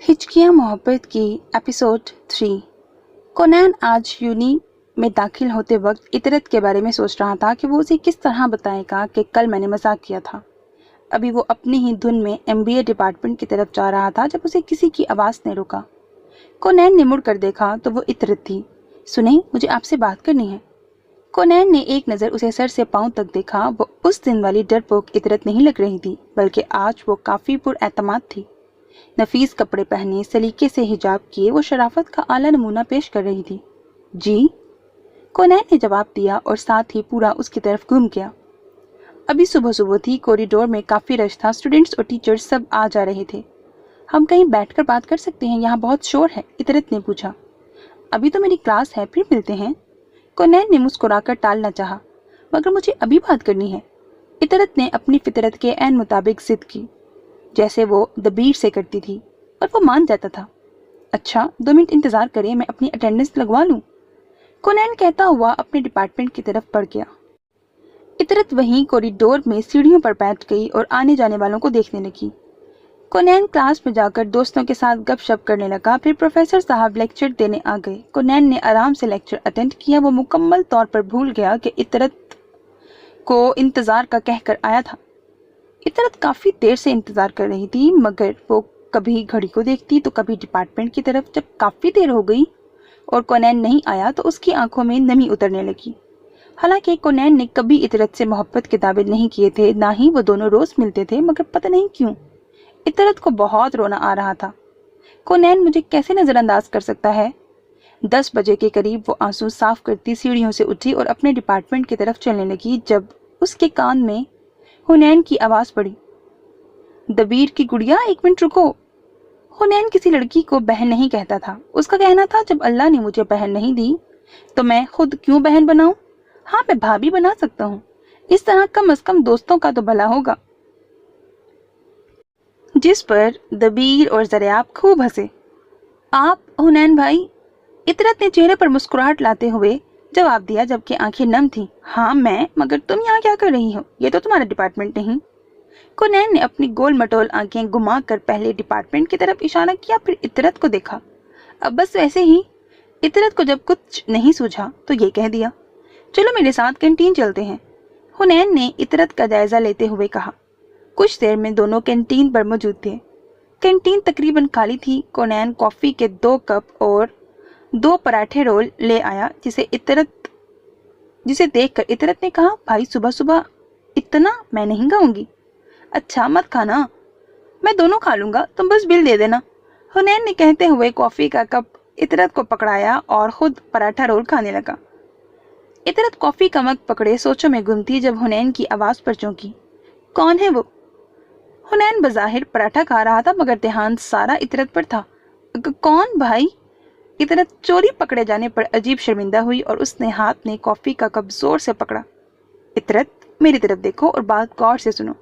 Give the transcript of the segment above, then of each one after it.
हिचकियाँ मोहब्बत की एपिसोड 3। कोनैन आज यूनी में दाखिल होते वक्त इतरत के बारे में सोच रहा था कि वो उसे किस तरह बताएगा कि कल मैंने मजाक किया था। अभी वो अपनी ही धुन में एमबीए डिपार्टमेंट की तरफ जा रहा था जब उसे किसी की आवाज़ ने रोका। कोनैन ने मुड़ कर देखा तो वो इतरत थी। सुने, मुझे आपसे बात करनी है। कोनैन ने एक नज़र उसे सर से पांव तक देखा। वो उस दिन वाली डरपोक इतरत नहीं लग रही थी, बल्कि आज वो काफ़ी पुरएतमाद थी। नफीस कपड़े पहने, सलीके से हिजाब किए, वो शराफत का आला नमूना पेश कर रही थी। जी, कोनैन ने जवाब दिया और साथ ही पूरा उसकी तरफ घूम गया। अभी सुबह सुबह थी, कॉरिडोर में काफ़ी रश था, स्टूडेंट्स और टीचर्स सब आ जा रहे थे। हम कहीं बैठकर बात कर सकते हैं, यहाँ बहुत शोर है, इतरत ने पूछा। अभी तो मेरी क्लास है, फिर मिलते हैं। कोनैन ने मुस्कुराकर टालना चाहा, मगर मुझे अभी बात करनी है। इतरत ने अपनी फितरत के ऐन मुताबिक जिद की, जैसे वो दबीर से करती थी, और वो मान जाता था। अच्छा, 2 मिनट इंतजार करें, मैं अपनी अटेंडेंस लगवा लूं। कोनैन कहता हुआ अपने डिपार्टमेंट की तरफ बढ़ गया। इतरत वहीं कॉरिडोर में सीढ़ियों पर बैठ गई और आने जाने वालों को देखने लगी। कोनैन क्लास में जाकर दोस्तों के साथ गपशप करने लगा। फिर प्रोफेसर साहब लेक्चर देने आ गए। कोनैन ने आराम से लेक्चर अटेंड किया। वो मुकम्मल तौर पर भूल गया कि इतरत को इंतजार का कहकर आया था। इतरत काफ़ी देर से इंतज़ार कर रही थी, मगर वो कभी घड़ी को देखती तो कभी डिपार्टमेंट की तरफ। जब काफ़ी देर हो गई और कोनैन नहीं आया तो उसकी आंखों में नमी उतरने लगी। हालांकि कोनैन ने कभी इतरत से मोहब्बत के दावे नहीं किए थे, ना ही वो दोनों रोज़ मिलते थे, मगर पता नहीं क्यों इतरत को बहुत रोना आ रहा था। कोनैन मुझे कैसे नज़रअंदाज कर सकता है? 10 बजे के करीब वो आंसू साफ करती सीढ़ियों से उठी और अपने डिपार्टमेंट की तरफ चलने लगी, जब उसके कान में हुनैन की आवाज़ पड़ी। दबीर की गुड़िया, 1 मिनट रुको। हुनैन किसी लड़की को बहन नहीं कहता था। उसका कहना था, जब अल्लाह ने मुझे बहन नहीं दी तो मैं खुद क्यों बहन बनाऊं? हाँ, मैं भाभी बना सकता हूँ। इस तरह कम से कम दोस्तों का तो भला होगा। जिस पर दबीर और ज़रियाब खूब हंसे। आप हुनैन भाई? इतरत ने चेहरे पर मुस्कुराहट लाते हुए जवाब दिया, जबकि आंखें नम थीं। हाँ मैं, मगर तुम यहाँ क्या कर रही हो? ये तो तुम्हारा डिपार्टमेंट नहीं। कोनैन ने अपनी गोल मटोल आंखें घुमाकर पहले डिपार्टमेंट की तरफ इशारा किया, फिर इतरत को देखा। अब बस वैसे ही इतरत को जब कुछ नहीं सूझा तो ये कह दिया, चलो मेरे साथ कैंटीन चलते हैं। हुनैन ने इतरत का जायजा लेते हुए कहा। कुछ देर में दोनों कैंटीन पर मौजूद थे। कैंटीन तकरीबन खाली थी। कोनैन कॉफ़ी के 2 कप और 2 पराठे रोल ले आया, जिसे देखकर इतरत ने कहा, भाई सुबह सुबह इतना मैं नहीं खाऊंगी। अच्छा, मत खाना, मैं दोनों खा लूंगा, तुम बस बिल दे देना। हुनैन ने कहते हुए कॉफी का कप इतरत को पकड़ाया और खुद पराठा रोल खाने लगा। इतरत कॉफी का मग पकड़े सोचों में गुम थी जब हुनैन की आवाज पर चौंकी। कौन है वो? हुनैन बज़ाहिर पराठा खा रहा था, मगर ध्यान सारा इतरत पर था। कौन भाई? इतरत चोरी पकड़े जाने पर अजीब शर्मिंदा हुई और उसने हाथ में कॉफी का कप जोर से पकड़ा। इतरत, मेरी तरफ देखो और बात गौर से सुनो।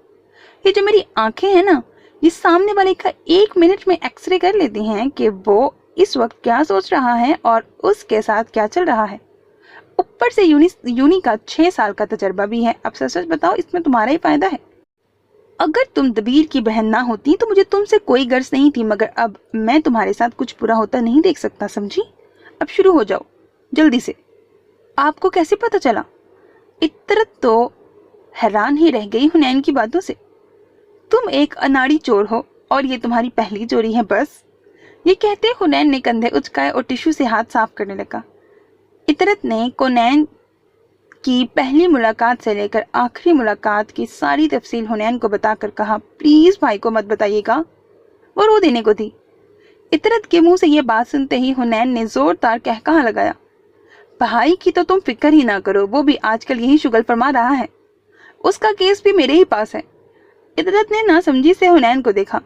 ये जो मेरी आंखें हैं ना, ये सामने वाले का 1 मिनट में एक्सरे कर लेती हैं कि वो इस वक्त क्या सोच रहा है और उसके साथ क्या चल रहा है। ऊपर से यूनी का 6 साल का तजर्बा भी है। अब सच सच बताओ, इसमें तुम्हारा ही फायदा है। अगर तुम दबीर की बहन ना होती तो मुझे तुमसे कोई गर्ज नहीं थी, मगर अब मैं तुम्हारे साथ कुछ बुरा होता नहीं देख सकता, समझी? अब शुरू हो जाओ जल्दी से। आपको कैसे पता चला? इतरत तो हैरान ही रह गई हुनैन की बातों से। तुम एक अनाड़ी चोर हो और ये तुम्हारी पहली चोरी है बस। ये कहते हुनैन ने कंधे उचकाए और टिश्यू से हाथ साफ करने लगा। इतरत ने कोनैन की पहली मुलाकात से लेकर आखिरी मुलाकात की सारी तफसील हुनैन को बताकर कहा, प्लीज भाई को मत बताइएगा, वो रो देने को थी। इतरत के मुंह से ये बात सुनते ही हुनैन ने जोरदार कहकहा लगाया, भाई की तो तुम फिक्र ही ना करो, वो भी आजकल यही शुगल फरमा रहा है। उसका केस भी मेरे ही पास है। इतरत ने नासमझी से हुनैन को देखा।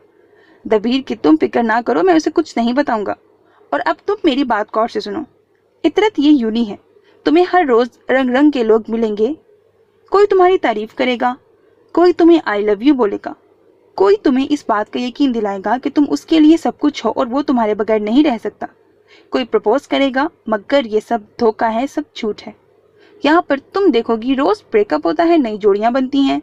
दबीर की तुम फिक्र ना करो, मैं उसे कुछ नहीं बताऊंगा। और अब तुम मेरी बात गौर से सुनो। इतरत, ये यूनी है, तुम्हें हर रोज रंग रंग के लोग मिलेंगे। कोई तुम्हारी तारीफ करेगा, कोई तुम्हें आई लव यू बोलेगा, कोई तुम्हें इस बात का यकीन दिलाएगा कि तुम उसके लिए सब कुछ हो और वो तुम्हारे बगैर नहीं रह सकता। कोई प्रपोज करेगा, मगर ये सब धोखा है, सब झूठ है। यहाँ पर तुम देखोगी रोज ब्रेकअप होता है, नई जोड़ियां बनती हैं।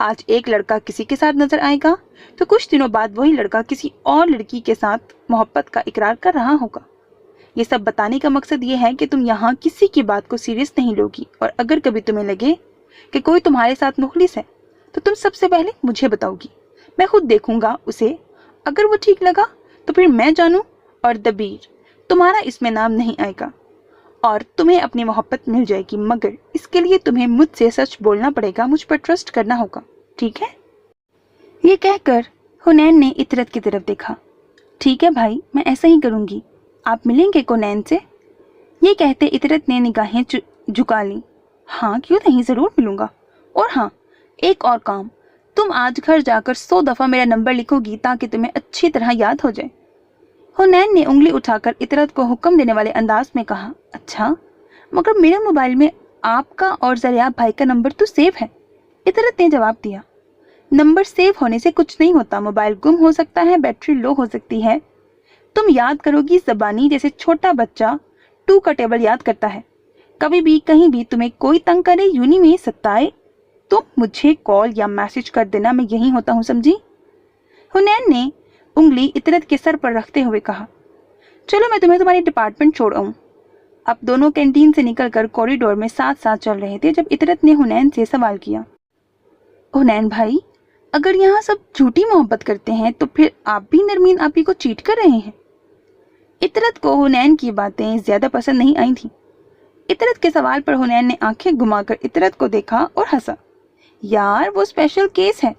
آج ایک لڑکا کسی کے ساتھ نظر آئے گا تو کچھ دنوں بعد وہی لڑکا کسی اور لڑکی کے ساتھ محبت کا اقرار کر رہا ہوگا۔ یہ سب بتانے کا مقصد یہ ہے کہ تم یہاں کسی کی بات کو سیریس نہیں لوگی، اور اگر کبھی تمہیں لگے کہ کوئی تمہارے ساتھ مخلص ہے تو تم سب سے پہلے مجھے بتاؤ گی، میں خود دیکھوں گا اسے، اگر وہ ٹھیک لگا تو پھر میں جانوں، اور دبیر تمہارا اس میں نام نہیں آئے گا اور تمہیں اپنی محبت مل جائے گی، مگر اس کے لیے تمہیں مجھ سے سچ بولنا پڑے گا، مجھ پر ٹرسٹ کرنا ہوگا، ٹھیک ہے؟ یہ کہہ کر حنین نے عطرت کی طرف دیکھا۔ ٹھیک ہے بھائی، میں ایسا ہی کروں گی، آپ ملیں گے کونین سے؟ یہ کہتے عطرت نے نگاہیں جھکا لی۔ ہاں کیوں نہیں، ضرور ملوں گا، اور ہاں ایک اور کام، تم آج گھر جا کر 100 دفعہ میرا نمبر لکھو گی تاکہ تمہیں اچھی طرح یاد ہو جائے۔ حنین نے انگلی اٹھا کر عطرت کو حکم دینے والے انداز میں کہا۔ اچھا، مگر میرے موبائل میں آپ کا اور زریاب بھائی کا نمبر تو سیو ہے، عطرت نے جواب دیا۔ نمبر سیو ہونے سے کچھ نہیں ہوتا، موبائل گم ہو سکتا ہے، بیٹری لو ہو سکتی ہے، تم یاد کرو گی زبانی جیسے چھوٹا بچہ 2 کا ٹیبل یاد کرتا ہے۔ کبھی بھی کہیں بھی تمہیں کوئی تنگ کرے، یونی میں ستائے، تم مجھے کال یا میسج کر دینا، میں یہیں ہوتا ہوں، سمجھی؟ حنین نے انگلی عطرت کے سر پر رکھتے ہوئے کہا۔ چلو میں تمہیں تمہاری ڈپارٹمنٹ چھوڑ آؤں۔ اب دونوں کینٹین سے نکل کر کوریڈور میں ساتھ ساتھ چل رہے تھے جب عطرت نے حنین سے سوال کیا۔ حنین بھائی، اگر یہاں سب جھوٹی محبت کرتے ہیں تو پھر آپ بھی نرمین آپی کو چیٹ کر رہے ہیں؟ عطرت کو حنین کی باتیں زیادہ پسند نہیں آئی تھیں۔ عطرت کے سوال پر حنین نے آنکھیں گھما کر عطرت کو دیکھا اور ہنسا۔ یار وہ اسپیشل کیس ہے،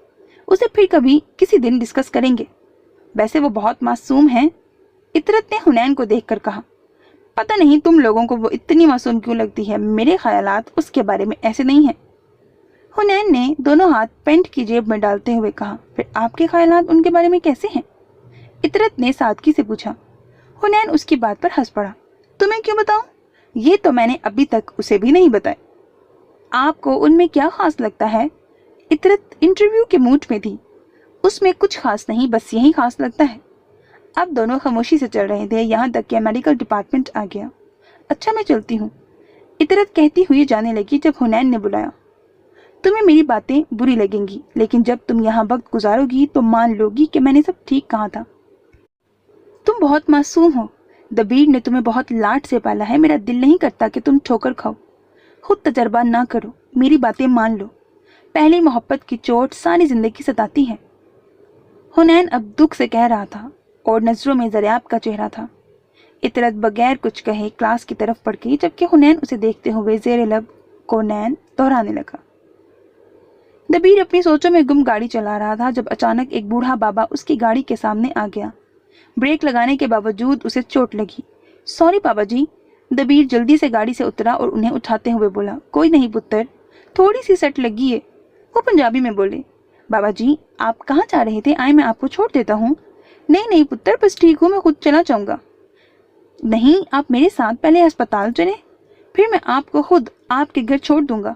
اسے پھر کبھی کسی دن ڈسکس کریں گے، ویسے وہ بہت معصوم ہیں، عطرت نے حنین کو دیکھ کر کہا۔ پتہ نہیں تم لوگوں کو وہ اتنی معصوم کیوں لگتی ہے، میرے خیالات اس کے بارے میں ایسے نہیں ہیں۔ حنین نے دونوں ہاتھ پینٹ کی جیب میں ڈالتے ہوئے کہا۔ پھر آپ کے خیالات ان کے بارے میں کیسے ہیں؟ عطرت نے سادگی سے پوچھا۔ حنین اس کی بات پر ہنس پڑا۔ تمہیں کیوں بتاؤں؟ یہ تو میں نے ابھی تک اسے بھی نہیں بتایا۔ آپ کو ان میں کیا خاص لگتا ہے؟ عطرت انٹرویو کے موڈ میں تھی۔ اس میں کچھ خاص نہیں، بس یہی خاص لگتا ہے۔ اب دونوں خاموشی سے چل رہے تھے یہاں تک کہ میڈیکل ڈپارٹمنٹ آ گیا۔ اچھا میں چلتی ہوں، عطرت کہتی ہوئی جانے لگی جب حنین نے بلایا۔ تمہیں میری باتیں بری لگیں گی، لیکن جب تم یہاں وقت گزارو گی تو مان لو گی کہ میں نے سب ٹھیک کہا تھا۔ تم بہت معصوم ہو، دبیر نے تمہیں بہت لاڈ سے پالا ہے، میرا دل نہیں کرتا کہ تم ٹھوکر کھاؤ۔ خود تجربہ نہ کرو، میری باتیں مان لو، پہلی محبت کی چوٹ ساری زندگی ستاتی ہے۔ حنین اب دکھ سے کہہ رہا تھا اور نظروں میں زریاب کا چہرہ تھا۔ عطرت بغیر کچھ کہے کلاس کی طرف بڑھ گئی جبکہ حنین اسے دیکھتے ہوئے زیر لب کونین دہرانے لگا۔ دبیر اپنی سوچوں میں گم گاڑی چلا رہا تھا جب اچانک ایک بوڑھا بابا اس کی گاڑی کے سامنے آ گیا۔ بریک لگانے کے باوجود اسے چوٹ لگی۔ سوری بابا جی۔ دبیر جلدی سے گاڑی سے اترا اور انہیں اٹھاتے ہوئے بولا۔ کوئی نہیں پتر، تھوڑی سی سٹ لگی ہے، وہ پنجابی میں بولے۔ بابا جی آپ کہاں جا رہے تھے؟ آئے میں آپ کو چھوڑ دیتا ہوں۔ نہیں پتر، بس ٹھیک ہوں، میں خود چلا جاؤں گا۔ نہیں، آپ میرے ساتھ پہلے ہسپتال چلیں، پھر میں آپ کو خود آپ کے گھر چھوڑ دوں گا۔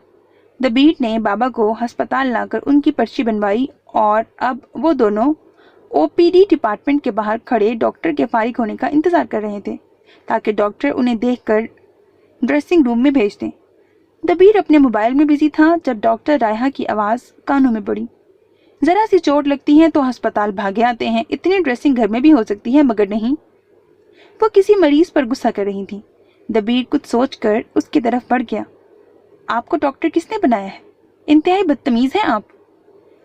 دبیر نے بابا کو ہسپتال لا کر ان کی پرچی بنوائی اور اب وہ دونوں او پی ڈی ڈپارٹمنٹ کے باہر کھڑے ڈاکٹر کے فارغ ہونے کا انتظار کر رہے تھے تاکہ ڈاکٹر انہیں دیکھ کر ڈریسنگ روم میں بھیج دیں۔ دبیر اپنے موبائل میں بزی تھا جب ڈاکٹر رائحہ کی آواز کانوں میں پڑی۔ ذرا سی چوٹ لگتی ہے تو ہسپتال بھاگے آتے ہیں، اتنی ڈریسنگ گھر میں بھی ہو سکتی ہے، مگر نہیں۔ وہ کسی مریض پر غصہ کر رہی تھی۔ دبیر کچھ سوچ کر اس کی طرف بڑھ گیا۔ آپ کو ڈاکٹر کس نے بنایا ہے؟ انتہائی بدتمیز ہیں آپ۔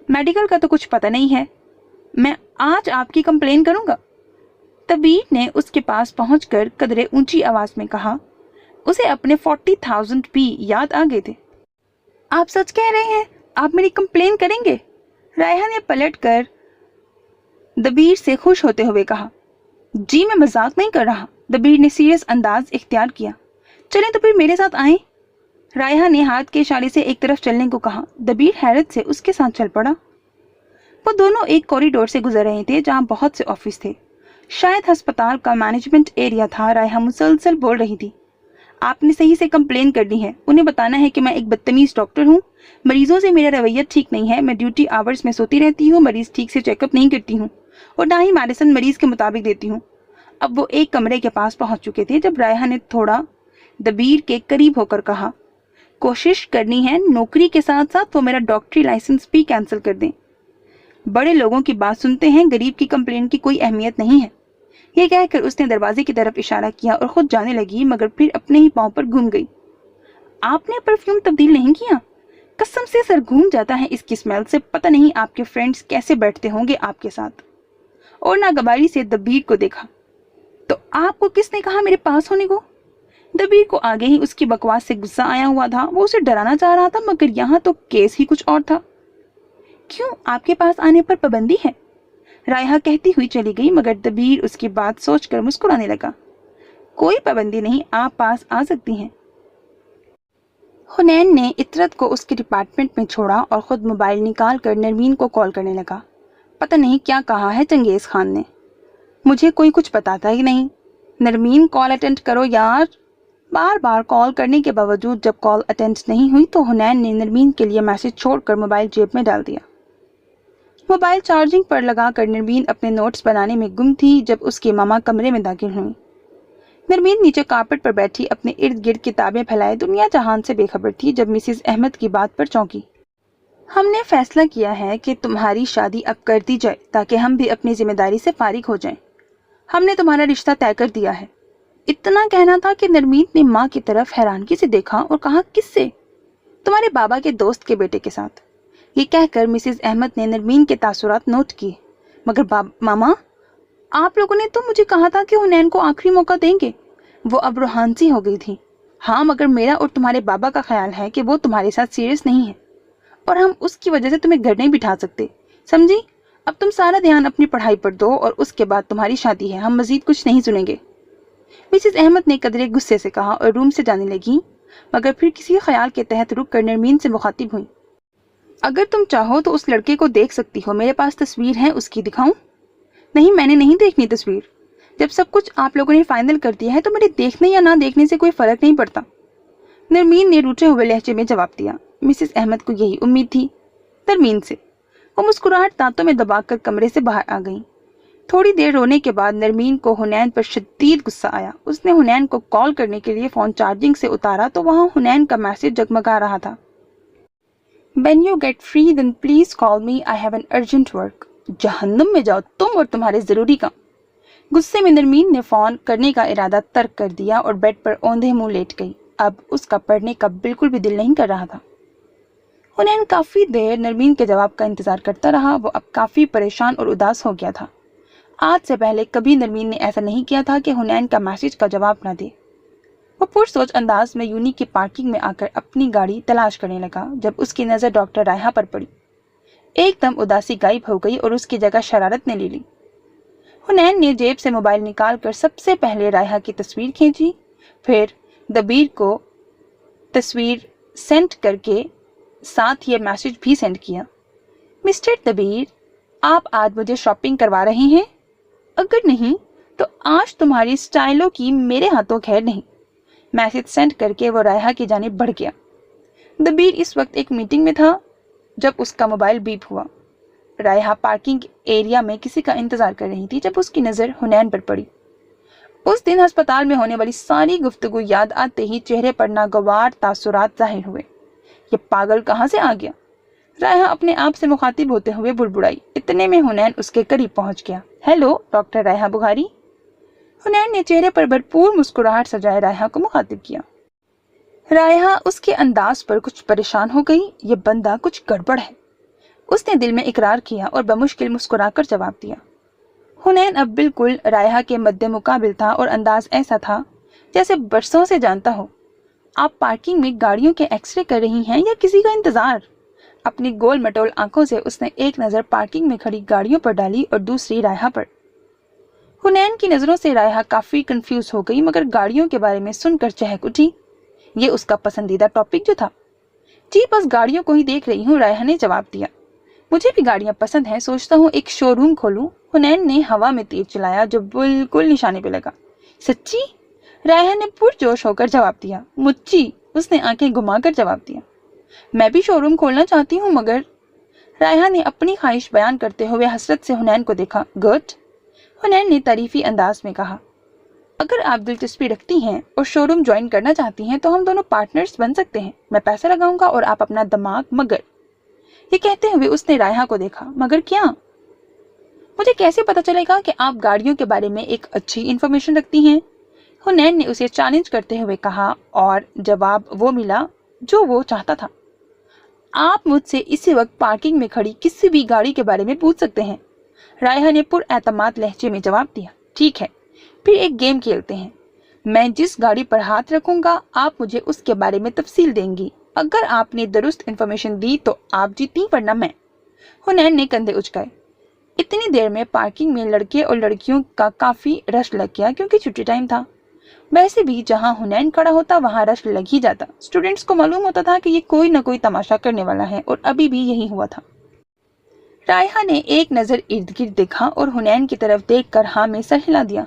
میڈیکل کا تو کچھ پتہ نہیں ہے، میں آج آپ کی کمپلین کروں گا۔ دبیر نے اس کے پاس پہنچ کر قدرے اونچی آواز میں کہا۔ اسے اپنے 40,000 بھی یاد آ گئے تھے۔ آپ سچ کہہ رہے ہیں؟ آپ میری کمپلین کریں گے؟ رائحہ نے پلٹ کر دبیر سے خوش ہوتے ہوئے کہا۔ جی میں مذاق نہیں کر رہا، دبیر نے سیریس انداز اختیار کیا۔ چلیں تو پھر میرے ساتھ آئیں۔ رائحہ نے ہاتھ کے اشارے سے ایک طرف چلنے کو کہا۔ دبیر حیرت سے اس کے ساتھ چل پڑا۔ وہ دونوں ایک کوریڈور سے گزر رہے تھے جہاں بہت سے آفس تھے، شاید ہسپتال کا مینجمنٹ ایریا تھا۔ رائحہ مسلسل بول رہی تھی۔ آپ نے صحیح سے کمپلین کرنی ہے، انہیں بتانا ہے کہ میں ایک بدتمیز ڈاکٹر ہوں، مریضوں سے میرا رویہ ٹھیک نہیں ہے، میں ڈیوٹی آورز میں سوتی رہتی ہوں، مریض ٹھیک سے چیک اپ نہیں کرتی ہوں اور نہ ہی میڈیسن مریض کے مطابق دیتی ہوں۔ اب وہ ایک کمرے کے پاس پہنچ چکے تھے جب رائحہ نے تھوڑا دبیر کے قریب ہو کر کہا۔ कोशिश करनी है नौकरी के साथ साथ वो मेरा डॉक्टरी लाइसेंस भी कैंसिल कर दें। बड़े लोगों की बात सुनते हैं, गरीब की कंप्लेंट की कोई अहमियत नहीं है। ये कहकर उसने दरवाजे की तरफ इशारा किया और खुद जाने लगी, मगर फिर अपने ही पांव पर घूम गई। आपने परफ्यूम तब्दील नहीं किया? कसम से सर घूम जाता है इसकी स्मेल से। पता नहीं आपके फ्रेंड्स कैसे बैठते होंगे आपके साथ। और नागवारी से दबीर को देखा। तो आपको किसने कहा मेरे पास होने को? दबीर को आगे ही उसकी बकवास से गुस्सा आया हुआ था। वो उसे डराना चाह रहा था, मगर यहाँ तो केस ही कुछ और था। क्यों, आपके पास आने पर पाबंदी है? रायहा कहती हुई चली गई, मगर दबीर उसकी बात सोचकर मुस्कुराने लगा। कोई पाबंदी नहीं, आप पास आ सकती हैं। हुनैन ने इतरत को उसके डिपार्टमेंट में छोड़ा और खुद मोबाइल निकाल कर नरमीन को कॉल करने लगा। पता नहीं क्या कहा है चंगेज खान ने, मुझे कोई कुछ बताता ही नहीं। नरमीन कॉल अटेंड करो यार। बार बार कॉल करने के बावजूद जब कॉल अटेंड नहीं हुई तो हुनैन ने नरमीन के लिए मैसेज छोड़कर मोबाइल जेब में डाल दिया। मोबाइल चार्जिंग पर लगाकर नरमीन अपने नोट्स बनाने में गुम थी जब उसकी मामा कमरे में दाखिल हुई। नरमीन नीचे कारपेट पर बैठी अपने इर्द गिर्द किताबें फैलाए दुनिया जहान से बेखबर थी जब मिसेस अहमद की बात पर चौंकी। हमने फैसला किया है कि तुम्हारी शादी अब कर दी जाए ताकि हम भी अपनी जिम्मेदारी से फारिग हो जाएं। हमने तुम्हारा रिश्ता तय कर दिया है। इतना कहना था कि नरमीन ने माँ की तरफ हैरानगी से देखा और कहा, किससे? तुम्हारे बाबा के दोस्त के बेटे के साथ। ये कहकर मिसेस अहमद ने नरमीन के तासुरात नोट किए। मगर मामा, आप लोगों ने तो मुझे कहा था कि हुनैन को आखिरी मौका देंगे। वो अब रूहानी हो गई थी। हाँ, मगर मेरा और तुम्हारे बाबा का ख्याल है कि वो तुम्हारे साथ सीरियस नहीं है और हम उसकी वजह से तुम्हें घर नहीं बिठा सकते, समझी? अब तुम सारा ध्यान अपनी पढ़ाई पर दो और उसके बाद तुम्हारी शादी है। हम मजीद कुछ नहीं सुनेंगे। मिसेस अहमद ने कदरे गुस्से से कहा और रूम से जाने लगी, मगर फिर किसी ख्याल के तहत रुक कर नरमीन से मुखातिब हुई। अगर तुम चाहो तो उस लड़के को देख सकती हो, मेरे पास तस्वीर है उसकी, दिखाऊं? नहीं, मैंने नहीं देखनी तस्वीर। जब सब कुछ आप लोगों ने फाइनल कर दिया है तो मेरे देखने या ना देखने से कोई फर्क नहीं पड़ता। नरमीन ने रूठे हुए लहजे में जवाब दिया। मिसेस अहमद को यही उम्मीद थी नरमीन से। वो मुस्कुराहट दांतों में दबाकर कमरे से बाहर आ गई। थोड़ी देर रोने के बाद नरमीन को हुनैन पर शदीद गुस्सा आया। उसने हुनैन को कॉल करने के लिए फोन चार्जिंग से उतारा तो वहां हुनैन का मैसेज जगमगा रहा था। When you get free then please call me, I have an urgent work। जहन्नुम में जाओ तुम और तुम्हारे जरूरी काम। गुस्से में नरमीन ने फोन करने का इरादा तर्क कर दिया और बेड पर औंधे मुंह लेट गई। अब उसका पढ़ने का बिल्कुल भी दिल नहीं कर रहा था। हुनैन काफी देर नरमीन के जवाब का इंतजार करता रहा। वो अब काफी परेशान और उदास हो गया था। आज से पहले कभी नरमीन ने ऐसा नहीं किया था कि हुनैन का मैसेज का जवाब न दे। वो पुरसोच अंदाज में यूनी की पार्किंग में आकर अपनी गाड़ी तलाश करने लगा जब उसकी नजर डॉक्टर रायहा पर पड़ी। एकदम उदासी गायब हो गई और उसकी जगह शरारत ने ले ली। हुनैन ने जेब से मोबाइल निकालकर सबसे पहले रायहा की तस्वीर खींची, फिर दबीर को तस्वीर सेंड करके साथ ये मैसेज भी सेंड किया। मिस्टर दबीर, आप आज मुझे शॉपिंग करवा रहे हैं? अगर नहीं तो आज तुम्हारी स्टाइलों की मेरे हाथों खैर नहीं। मैसेज सेंड करके वो रायहा की जानिब बढ़ गया। दबीर इस वक्त एक मीटिंग में था जब उसका मोबाइल बीप हुआ। रायहा पार्किंग एरिया में किसी का इंतजार कर रही थी जब उसकी नजर हुनैन पर पड़ी। उस दिन अस्पताल में होने वाली सारी गुफ्तगू याद आते ही चेहरे पर नागवार तासुरात जाहिर हुए। ये पागल कहाँ से आ गया? रायहा अपने आप से मुखातिब होते हुए बुड़बुड़ाई। इतने में हुनैन उसके करीब पहुंच गया। Hello doctor Raiha Bukhari. हुनैन ने चेहरे पर भरपूर मुस्कुराहट सजाए रायहा को मुखातिब किया। रायहा उसके अंदाज पर कुछ परेशान हो गई। ये बंदा कुछ गड़बड़ है, उसने दिल में इकरार किया और बमुश्किल मुस्कुराकर जवाब दिया। हुनैन अब बिल्कुल रायहा के मद्दे मुकाबिल था और अंदाज ऐसा था जैसे बरसों से जानता हो। आप पार्किंग में गाड़ियों के एक्सरे कर रही हैं या किसी का इंतजार? अपनी गोल मटोल आंखों से उसने एक नजर पार्किंग में खड़ी गाड़ियों पर डाली और दूसरी रायहा पर। हुनैन की नजरों से रायहा काफी कंफ्यूज हो गई, मगर गाड़ियों के बारे में सुनकर चहक उठी। ये उसका पसंदीदा टॉपिक जो था। जी बस गाड़ियों को ही देख रही हूँ, रायहा ने जवाब दिया। मुझे भी गाड़ियां पसंद हैं, सोचता हूँ एक शोरूम खोलूं। हुनैन ने हवा में तीर चलाया जो बिल्कुल निशाने पे लगा। सच्ची? रायहा ने पुरजोश होकर जवाब दिया। मुच्ची? उसने आंखें घुमाकर जवाब दिया। मैं भी शोरूम खोलना चाहती हूँ, मगर रायहा ने अपनी ख्वाहिश बयान करते हुए हसरत से हुनैन को देखा। गुड, हुनैन ने तारीफी अंदाज में कहा। अगर आप दिलचस्पी रखती हैं और शोरूम ज्वाइन करना चाहती हैं तो हम दोनों पार्टनर्स बन सकते हैं। मैं पैसा लगाऊंगा और आप अपना दिमाग। मगर, ये कहते हुए उसने रायहा को देखा। मगर क्या? मुझे कैसे पता चलेगा कि आप गाड़ियों के बारे में एक अच्छी इंफॉर्मेशन रखती हैं? हुनैन ने उसे चैलेंज करते हुए कहा, और जवाब वो मिला जो वो चाहता था। आप मुझसे इसी वक्त पार्किंग में खड़ी किसी भी गाड़ी के बारे में पूछ सकते हैं। रायहा ने पुरएतमाद लहजे में जवाब दिया। ठीक है, फिर एक गेम खेलते हैं। मैं जिस गाड़ी पर हाथ रखूंगा आप मुझे उसके बारे में तफसील देंगी। अगर आपने दुरुस्त इंफॉर्मेशन दी तो आप जीती, वरना मैं। हुनैन ने कंधे उचकाए। इतनी देर में पार्किंग में लड़के और लड़कियों का काफी रश लग गया क्योंकि छुट्टी टाइम था। वैसे भी जहां हुनैन खड़ा होता वहां रश लग ही जाता। स्टूडेंट्स को मालूम होता था कि ये कोई न कोई तमाशा करने वाला है, और अभी भी यही हुआ था। रायहा ने एक नजर इर्द गिर्द देखा और हुनैन की तरफ देखकर हाँ में सर हिला दिया।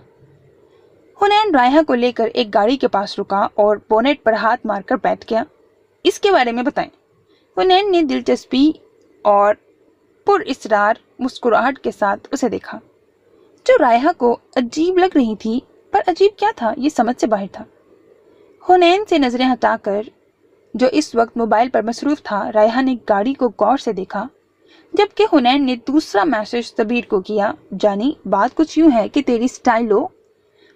हुनैन रायहा को लेकर एक गाड़ी के पास रुका और बोनेट पर हाथ मारकर बैठ गया। इसके बारे में बताएं। हुनैन ने दिलचस्पी और पुरइसरार मुस्कुराहट के साथ उसे देखा, जो रायहा को अजीब लग रही थी। पर अजीब क्या था, ये समझ से बाहर था। हुनैन से नजरें हटाकर, जो इस वक्त मोबाइल पर मसरूफ था, रायहा ने गाड़ी को गौर से देखा, जबकि हुनैन ने दूसरा मैसेज तबीर को किया। जानी, बात कुछ यूं है कि तेरी स्टाइलो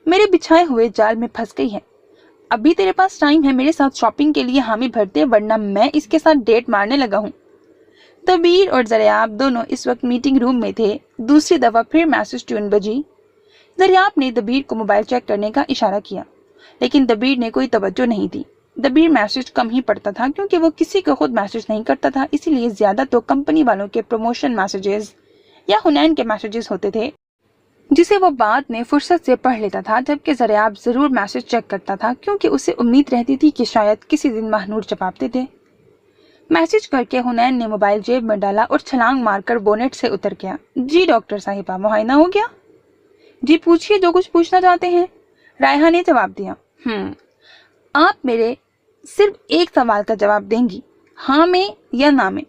मेरे बिछाए हुए जाल में फंस गई है। अभी तेरे पास टाइम है मेरे साथ शॉपिंग के लिए हामी भरते, वरना मैं इसके साथ डेट मारने लगा हूँ। तबीर और ज़रियाब दोनों इस वक्त मीटिंग रूम में थे। दूसरी दफा फिर मैसेज ट्यून बजी। ज़रियाब ने दबीर को मोबाइल चेक करने का इशारा किया, लेकिन दबीर ने कोई तवज्जो नहीं दी। दबीर मैसेज कम ही पढ़ता था क्योंकि वो किसी को खुद मैसेज नहीं करता था, इसीलिए ज्यादा तो कंपनी वालों के प्रमोशन मैसेजेस या हुनैन के मैसेजेस होते थे, जिसे वो बाद में फुर्सत से पढ़ लेता था। जबकि ज़रियाब जरूर मैसेज चेक करता था क्योंकि उसे उम्मीद रहती थी कि शायद किसी दिन महानूर जवाब दे दे। मैसेज करके हुनैन ने मोबाइल जेब में डाला और छलांग मारकर बोनेट से उतर गया। जी डॉक्टर साहिबा, मुआयना हो गया? जी पूछिए, जो कुछ पूछना चाहते हैं, रायहा ने जवाब दिया। आप मेरे सिर्फ एक सवाल का जवाब देंगी, हाँ में या ना में?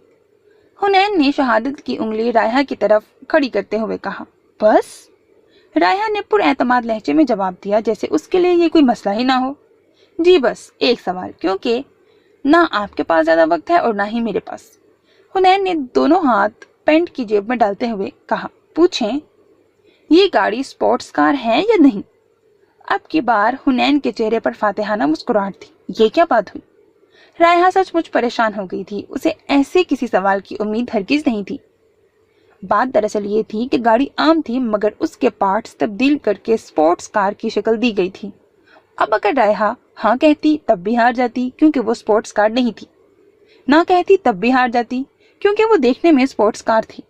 हुनैन ने शहादत की उंगली रायहा की तरफ खड़ी करते हुए कहा। बस? रायहा ने पुरएतमाद लहजे में जवाब दिया, जैसे उसके लिए ये कोई मसला ही ना हो। जी बस एक सवाल, क्योंकि ना आपके पास ज्यादा वक्त है और ना ही मेरे पास। हुनैन ने दोनों हाथ पैंट की जेब में डालते हुए कहा। पूछें, ये गाड़ी स्पोर्ट्स कार है या नहीं? अब की बार हुनैन के चेहरे पर फातिहाना मुस्कुराहट थी। ये क्या बात हुई? रायहा सचमुच परेशान हो गई थी। उसे ऐसे किसी सवाल की उम्मीद हरगिज नहीं थी। बात दरअसल ये थी कि गाड़ी आम थी, मगर उसके पार्ट्स तब्दील करके स्पोर्ट्स कार की शक्ल दी गई थी। अब अगर रायहा हाँ कहती तब भी हार जाती क्योंकि वो स्पोर्ट्स कार नहीं थी, ना कहती तब भी हार जाती क्योंकि वो देखने में स्पोर्ट्स कार थी।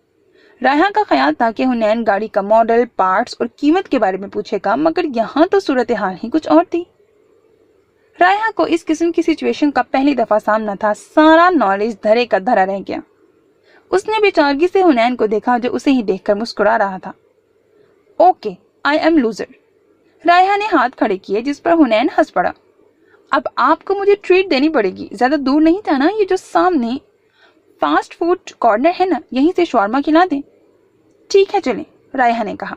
रायहा का ख्याल था कि हुनैन गाड़ी का मॉडल, पार्ट्स और कीमत के बारे में पूछेगा, मगर यहाँ तो सूरत हाल ही कुछ और थी। रायहा को इस किस्म की सिचुएशन का पहली दफा सामना था। सारा नॉलेज धरे का धरा रह गया। उसने बेचारगी से हुनैन को देखा, जो उसे ही देखकर मुस्कुरा रहा था। Okay, I am loser. Raiha ने हाथ खड़े किए, जिस पर हुनैन हंस पड़ा। अब आपको मुझे ट्रीट देनी पड़ेगी। ज्यादा दूर नहीं जाना, ये जो सामने फास्ट फूड कॉर्नर है ना, यहीं से शॉर्मा खिला दें। ठीक है चलें, रायहा ने कहा।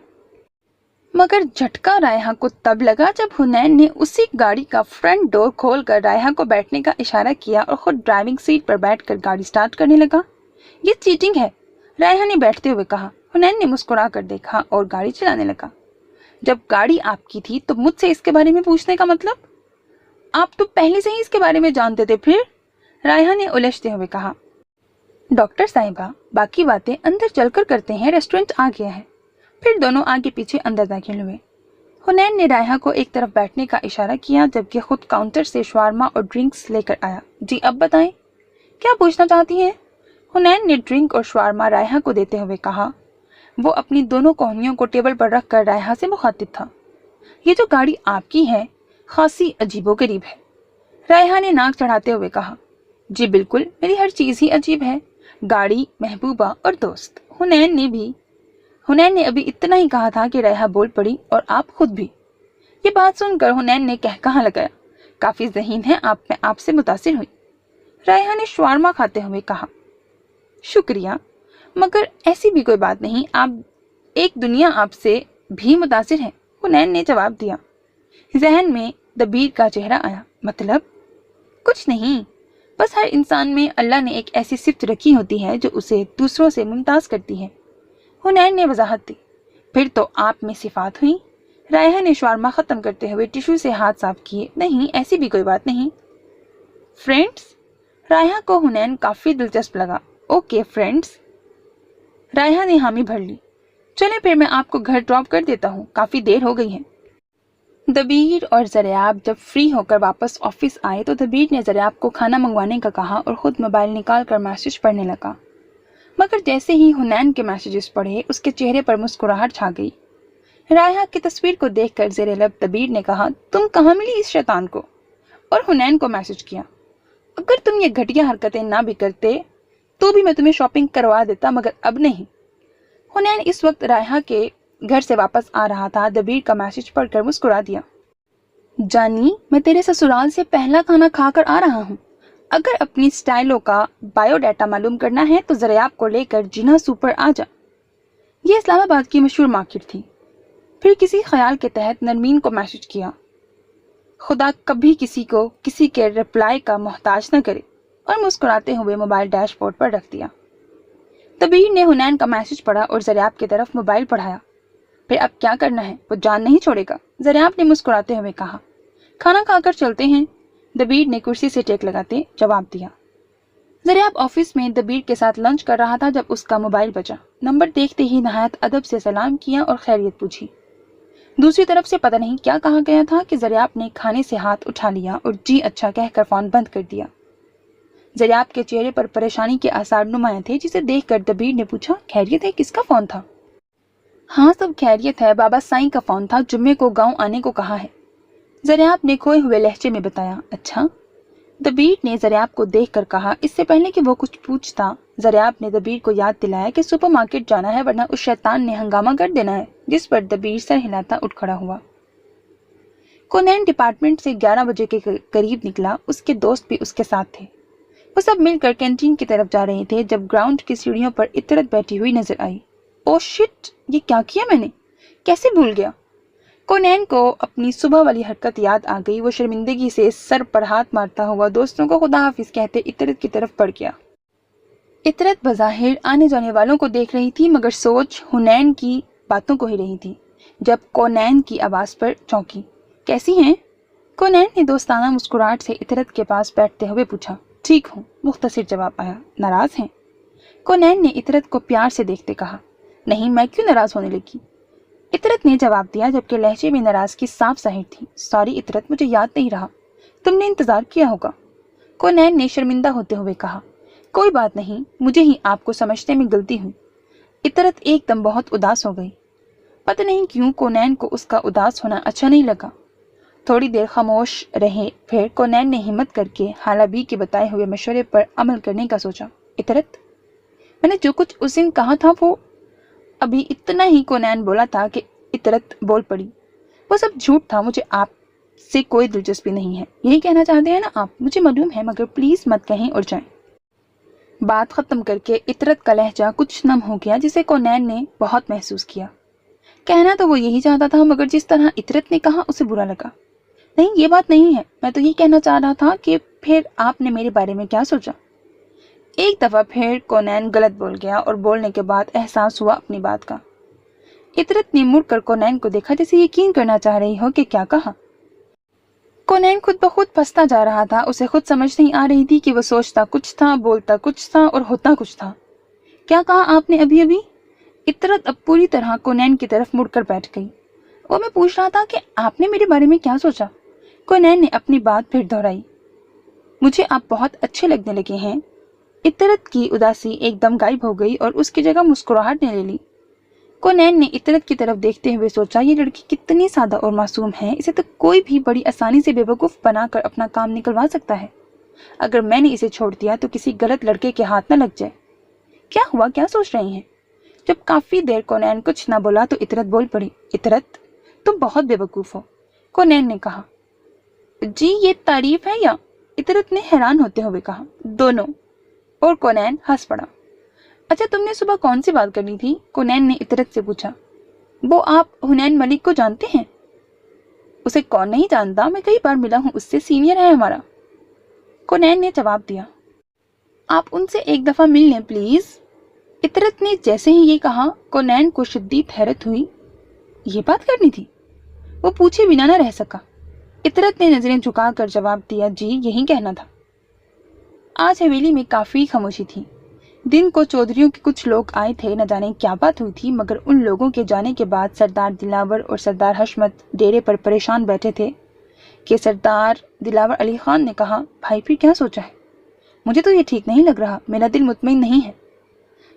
मगर झटका रायहा को तब लगा जब हुनैन ने उसी गाड़ी का फ्रंट डोर खोलकर रायहा को बैठने का इशारा किया और खुद ड्राइविंग सीट पर बैठकर गाड़ी स्टार्ट करने लगा। ये चीटिंग है, रायहा ने बैठते हुए कहा। हुनैन ने मुस्कुरा कर देखा और गाड़ी चलाने लगा। जब गाड़ी आपकी थी तो मुझसे इसके बारे में पूछने का मतलब? आप तो पहले से ही इसके बारे में जानते थे फिर? रायहा ने उलझते हुए कहा। डॉक्टर साहिबा, बाकी बातें अंदर चलकर करते हैं, रेस्टोरेंट आ गया है। फिर दोनों आगे पीछे अंदर दाखिल हुए। हुनैन ने रायहा को एक तरफ बैठने का इशारा किया, जबकि खुद काउंटर से शवारमा और ड्रिंक्स लेकर आया। जी अब बताएं, क्या पूछना चाहती हैं? हुनैन ने ड्रिंक और शवारमा रायहा को देते हुए कहा। वो अपनी दोनों कोहनियों को टेबल पर रखकर रायहा से मुखातिब था। ये जो गाड़ी आपकी है खासी अजीबोगरीब है, रायहा ने नाक चढ़ाते हुए कहा। जी बिल्कुल, मेरी हर चीज ही अजीब है, गाड़ी, महबूबा और दोस्त। हुनैन ने अभी इतना ही कहा था कि रायहा बोल पड़ी, और आप खुद भी। ये बात सुनकर हुनैन ने कहकहा लगाया। काफी ज़हीन है आप, मैं आपसे मुतासिर हुई। रायहा ने शवारमा खाते हुए कहा। शुक्रिया, मगर ऐसी भी कोई बात नहीं, आप एक दुनिया आपसे भी मुतासिर है, हुनैन ने जवाब दिया। ذہن میں دبیر کا چہرہ آیا۔ مطلب؟ کچھ نہیں، بس ہر انسان میں اللہ نے ایک ایسی صفت رکھی ہوتی ہے جو اسے دوسروں سے ممتاز کرتی ہے۔ حنین نے وضاحت دی۔ پھر تو آپ میں صفات ہوئی؟ رائحہ نے شاورما ختم کرتے ہوئے ٹیشو سے ہاتھ صاف کیے۔ نہیں، ایسی بھی کوئی بات نہیں۔ فرینڈس؟ رائحہ کو حنین کافی دلچسپ لگا۔ Okay friends. رائحہ نے حامی بھر لی۔ چلیں پھر میں آپ کو گھر ڈراپ کر دیتا ہوں، کافی دیر ہو گئی ہے۔ دبیر اور زریاب جب فری ہو کر واپس آفس آئے تو دبیر نے زریاب کو کھانا منگوانے کا کہا اور خود موبائل نکال کر میسج پڑھنے لگا، مگر جیسے ہی حنین کے میسیجز پڑھے اس کے چہرے پر مسکراہٹ چھا گئی۔ رائحہ کی تصویر کو دیکھ کر زیر لب دبیر نے کہا، تم کہاں ملی اس شیطان کو؟ اور حنین کو میسج کیا، اگر تم یہ گھٹیا حرکتیں نہ بھی کرتے تو بھی میں تمہیں شاپنگ کروا دیتا، مگر اب نہیں۔ حنین اس وقت رائحہ کے گھر سے واپس آ رہا تھا۔ دبیر کا میسج پڑھ کر مسکرا دیا۔ جانی، میں تیرے سسرال سے پہلا کھانا کھا کر آ رہا ہوں۔ اگر اپنی سٹائلوں کا بایو ڈیٹا معلوم کرنا ہے تو زریاب کو لے کر جناح سپر آ جا۔ یہ اسلام آباد کی مشہور مارکیٹ تھی۔ پھر کسی خیال کے تحت نرمین کو میسج کیا، خدا کبھی کسی کو کسی کے رپلائی کا محتاج نہ کرے، اور مسکراتے ہوئے موبائل ڈیش بورڈ پر رکھ دیا۔ دبیر نے حنین کا میسج پڑھا اور زریاب کی طرف موبائل پڑھایا۔ پھر اب کیا کرنا ہے؟ وہ جان نہیں چھوڑے گا، زریاب نے مسکراتے ہوئے کہا۔ کھانا کھا کر چلتے ہیں، دبیر نے کرسی سے ٹیک لگاتے جواب دیا۔ زریاب آفس میں دبیر کے ساتھ لنچ کر رہا تھا جب اس کا موبائل بجا۔ نمبر دیکھتے ہی نہایت ادب سے سلام کیا اور خیریت پوچھی۔ دوسری طرف سے پتہ نہیں کیا کہا گیا تھا کہ زریاب نے کھانے سے ہاتھ اٹھا لیا اور جی اچھا کہہ کر فون بند کر دیا۔ زریاب کے چہرے پر پریشانی کے آثار نمایاں تھے، جسے دیکھ کر دبیر نے پوچھا، خیریت ہے؟ کس کا فون تھا؟ ہاں سب خیریت ہے، بابا سائیں کا فون تھا، جمعے کو گاؤں آنے کو کہا ہے، زریاب نے کھوئے ہوئے لہجے میں بتایا۔ اچھا؟ دبیر نے زریاب کو دیکھ کر کہا۔ اس سے پہلے کہ وہ کچھ پوچھتا، زریاب نے دبیر کو یاد دلایا کہ سپر مارکیٹ جانا ہے ورنہ اس شیطان نے ہنگامہ کر دینا ہے، جس پر دبیر سر ہلاتا اٹھ کھڑا ہوا۔ کونین ڈپارٹمنٹ سے 11 بجے کے قریب نکلا، اس کے دوست بھی اس کے ساتھ تھے۔ وہ سب مل کر کینٹین کی طرف جا رہے تھے جب گراؤنڈ کی سیڑھیوں پر اطرت بیٹھی ہوئی نظر آئی۔ او شٹ، یہ کیا کیا میں نے؟ کیسے بھول گیا؟ کونین کو اپنی صبح والی حرکت یاد آ گئی۔ وہ شرمندگی سے سر پر ہاتھ مارتا ہوا دوستوں کو خدا حافظ کہتے اطرت کی طرف بڑھ گیا۔ اطرت بظاہر آنے جانے والوں کو دیکھ رہی تھی، مگر سوچ حنین کی باتوں کو ہی رہی تھی، جب کونین کی آواز پر چونکی۔ کیسی ہیں؟ کونین نے دوستانہ مسکراہٹ سے اطرت کے پاس بیٹھتے ہوئے پوچھا۔ ٹھیک ہوں، مختصر جواب آیا۔ ناراض ہیں؟ کونین نے اطرت کو پیار سے دیکھتے کہا۔ نہیں، میں کیوں ناراض ہونے لگی؟ اطرت نے جواب دیا، جبکہ لہجے میں ناراضگی صاف ظاہر تھی۔ سوری اطرت، مجھے یاد نہیں رہا، تم نے انتظار کیا ہوگا۔ کونین نے شرمندہ ہوتے ہوئے کہا۔ کوئی بات نہیں، مجھے ہی آپ کو سمجھنے میں غلطی ہوئی۔ اطرت ایک دم بہت اداس ہو گئی۔ پتہ نہیں کیوں کونین کو اس کا اداس ہونا اچھا نہیں لگا۔ تھوڑی دیر خاموش رہے، پھر کونین نے ہمت کر کے حالہ بی کے بتائے ہوئے مشورے پر عمل کرنے کا سوچا۔ اطرت، میں نے جو کچھ اس دن کہا تھا وہ ابھی اتنا ہی کونین بولا تھا کہ اطرت بول پڑی۔ وہ سب جھوٹ تھا، مجھے آپ سے کوئی دلچسپی نہیں ہے، یہی کہنا چاہتے ہیں نا آپ؟ مجھے معلوم ہے، مگر پلیز مت کہیں اور جائیں۔ بات ختم کر کے اطرت کا لہجہ کچھ نم ہو گیا، جسے کونین نے بہت محسوس کیا۔ کہنا تو وہ یہی چاہتا تھا، مگر جس طرح اطرت نے کہا اسے برا لگا۔ نہیں، یہ بات نہیں ہے، میں تو یہ کہنا چاہ رہا تھا کہ پھر آپ نے میرے بارے میں کیا سوچا؟ ایک دفعہ پھر کونین غلط بول گیا اور بولنے کے بعد احساس ہوا اپنی بات کا۔ اطرت نے مڑ کر کونین کو دیکھا، جیسے یقین کرنا چاہ رہی ہو کہ کیا کہا۔ کونین خود بخود پھنستا جا رہا تھا، اسے خود سمجھ نہیں آ رہی تھی کہ وہ سوچتا کچھ تھا، بولتا کچھ تھا اور ہوتا کچھ تھا۔ کیا کہا آپ نے ابھی ابھی؟ اطرت اب پوری طرح کونین کی طرف مڑ کر بیٹھ گئی۔ وہ میں پوچھ رہا تھا کہ آپ نے میرے بارے میں کیا سوچا؟ کونین نے اپنی بات پھر دہرائی۔ مجھے آپ بہت اچھے لگنے لگے ہیں۔ اطرت کی اداسی ایک دم غائب ہو گئی اور اس کی جگہ مسکراہٹ نے لے لی۔ کونین نے اطرت کی طرف دیکھتے ہوئے سوچا، یہ لڑکی کتنی سادہ اور معصوم ہے، اسے تو کوئی بھی بڑی آسانی سے بے وقوف بنا کر اپنا کام نکلوا سکتا ہے۔ اگر میں نے اسے چھوڑ دیا تو کسی غلط لڑکے کے ہاتھ نہ لگ جائے۔ کیا ہوا، کیا سوچ رہی ہیں؟ جب کافی دیر کونین کچھ نہ بولا تو اطرت بول پڑی۔ اطرت، تم بہت بے وقوف ہو، کونین نے کہا۔ جی، یہ تعریف ہے یا؟ اطرت نے حیران ہوتے ہوئے کہا۔ دونوں، اور کونین ہنس پڑا۔ اچھا، تم نے صبح کون سی بات کرنی تھی؟ کونین نے اطرت سے پوچھا۔ وہ آپ حنین ملک کو جانتے ہیں؟ उसे कौन नहीं जानता, मैं कई बार मिला हूँ उससे, सीनियर है हमारा। कोनैन ने जवाब दिया। आप उनसे एक दफा मिल लें प्लीज। इतरत ने जैसे ही ये कहा, कोनैन को शदीद हैरत हुई। ये बात करनी थी? वो पूछे बिना न रह सका। इतरत ने नजरें झुकाकर जवाब दिया, जी यही कहना था। आज हवेली में काफी खामोशी थी। दिन को चौधरियों के कुछ लोग आए थे, न जाने क्या बात हुई थी, मगर उन लोगों के जाने के बाद सरदार दिलावर और सरदार हशमत डेरे पर परेशान बैठे थे कि सरदार दिलावर अली खान ने कहा, भाई फिर क्या सोचा है? मुझे तो ये ठीक नहीं लग रहा, मेरा दिल मुतमईन नहीं है।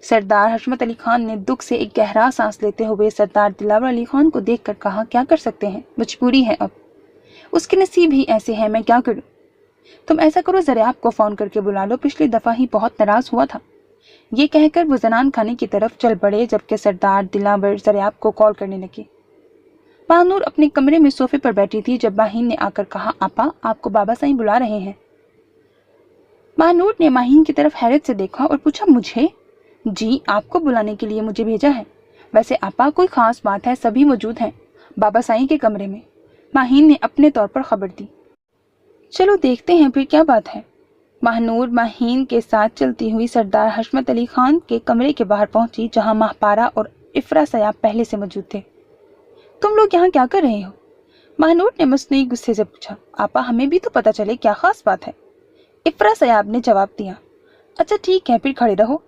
सरदार हशमत अली खान ने दुख से एक गहरा सांस लेते हुए सरदार दिलावर अली खान को देखकर कहा, क्या कर सकते हैं, मजबूरी है, अब उसके नसीब ही ऐसे हैं, मैं क्या करूं? तुम ऐसा करो, ज़रियाब को फोन करके बुला लो, पिछली दफा ही बहुत नाराज हुआ था। ये कहकर वो जनान खाने की तरफ चल पड़े, जबकि सरदार दिलावर ज़रियाब को कॉल करने लगे। महानूर अपने कमरे में सोफे पर बैठी थी जब माहीन ने आकर कहा, आपा आपको बाबा साईं बुला रहे हैं। महानूर ने माहीन की तरफ हैरत से देखा और पूछा, मुझे? जी, आपको बुलाने के लिए मुझे भेजा है। वैसे आपा कोई खास बात है? सभी मौजूद हैं बाबा साईं के कमरे में, माहीन ने अपने तौर पर खबर दी। चलो देखते हैं फिर क्या बात है। महानूर माहीन के साथ चलती हुई सरदार हशमत अली खान के कमरे के बाहर पहुंची, जहां महपारा और इफ्रा सयाब पहले से मौजूद थे। तुम लोग यहाँ क्या कर रहे हो? महानूर ने मसनूई गुस्से से पूछा। आपा हमें भी तो पता चले, क्या खास बात है? इफ्रा सयाब ने जवाब दिया। अच्छा ठीक है, फिर खड़े रहो।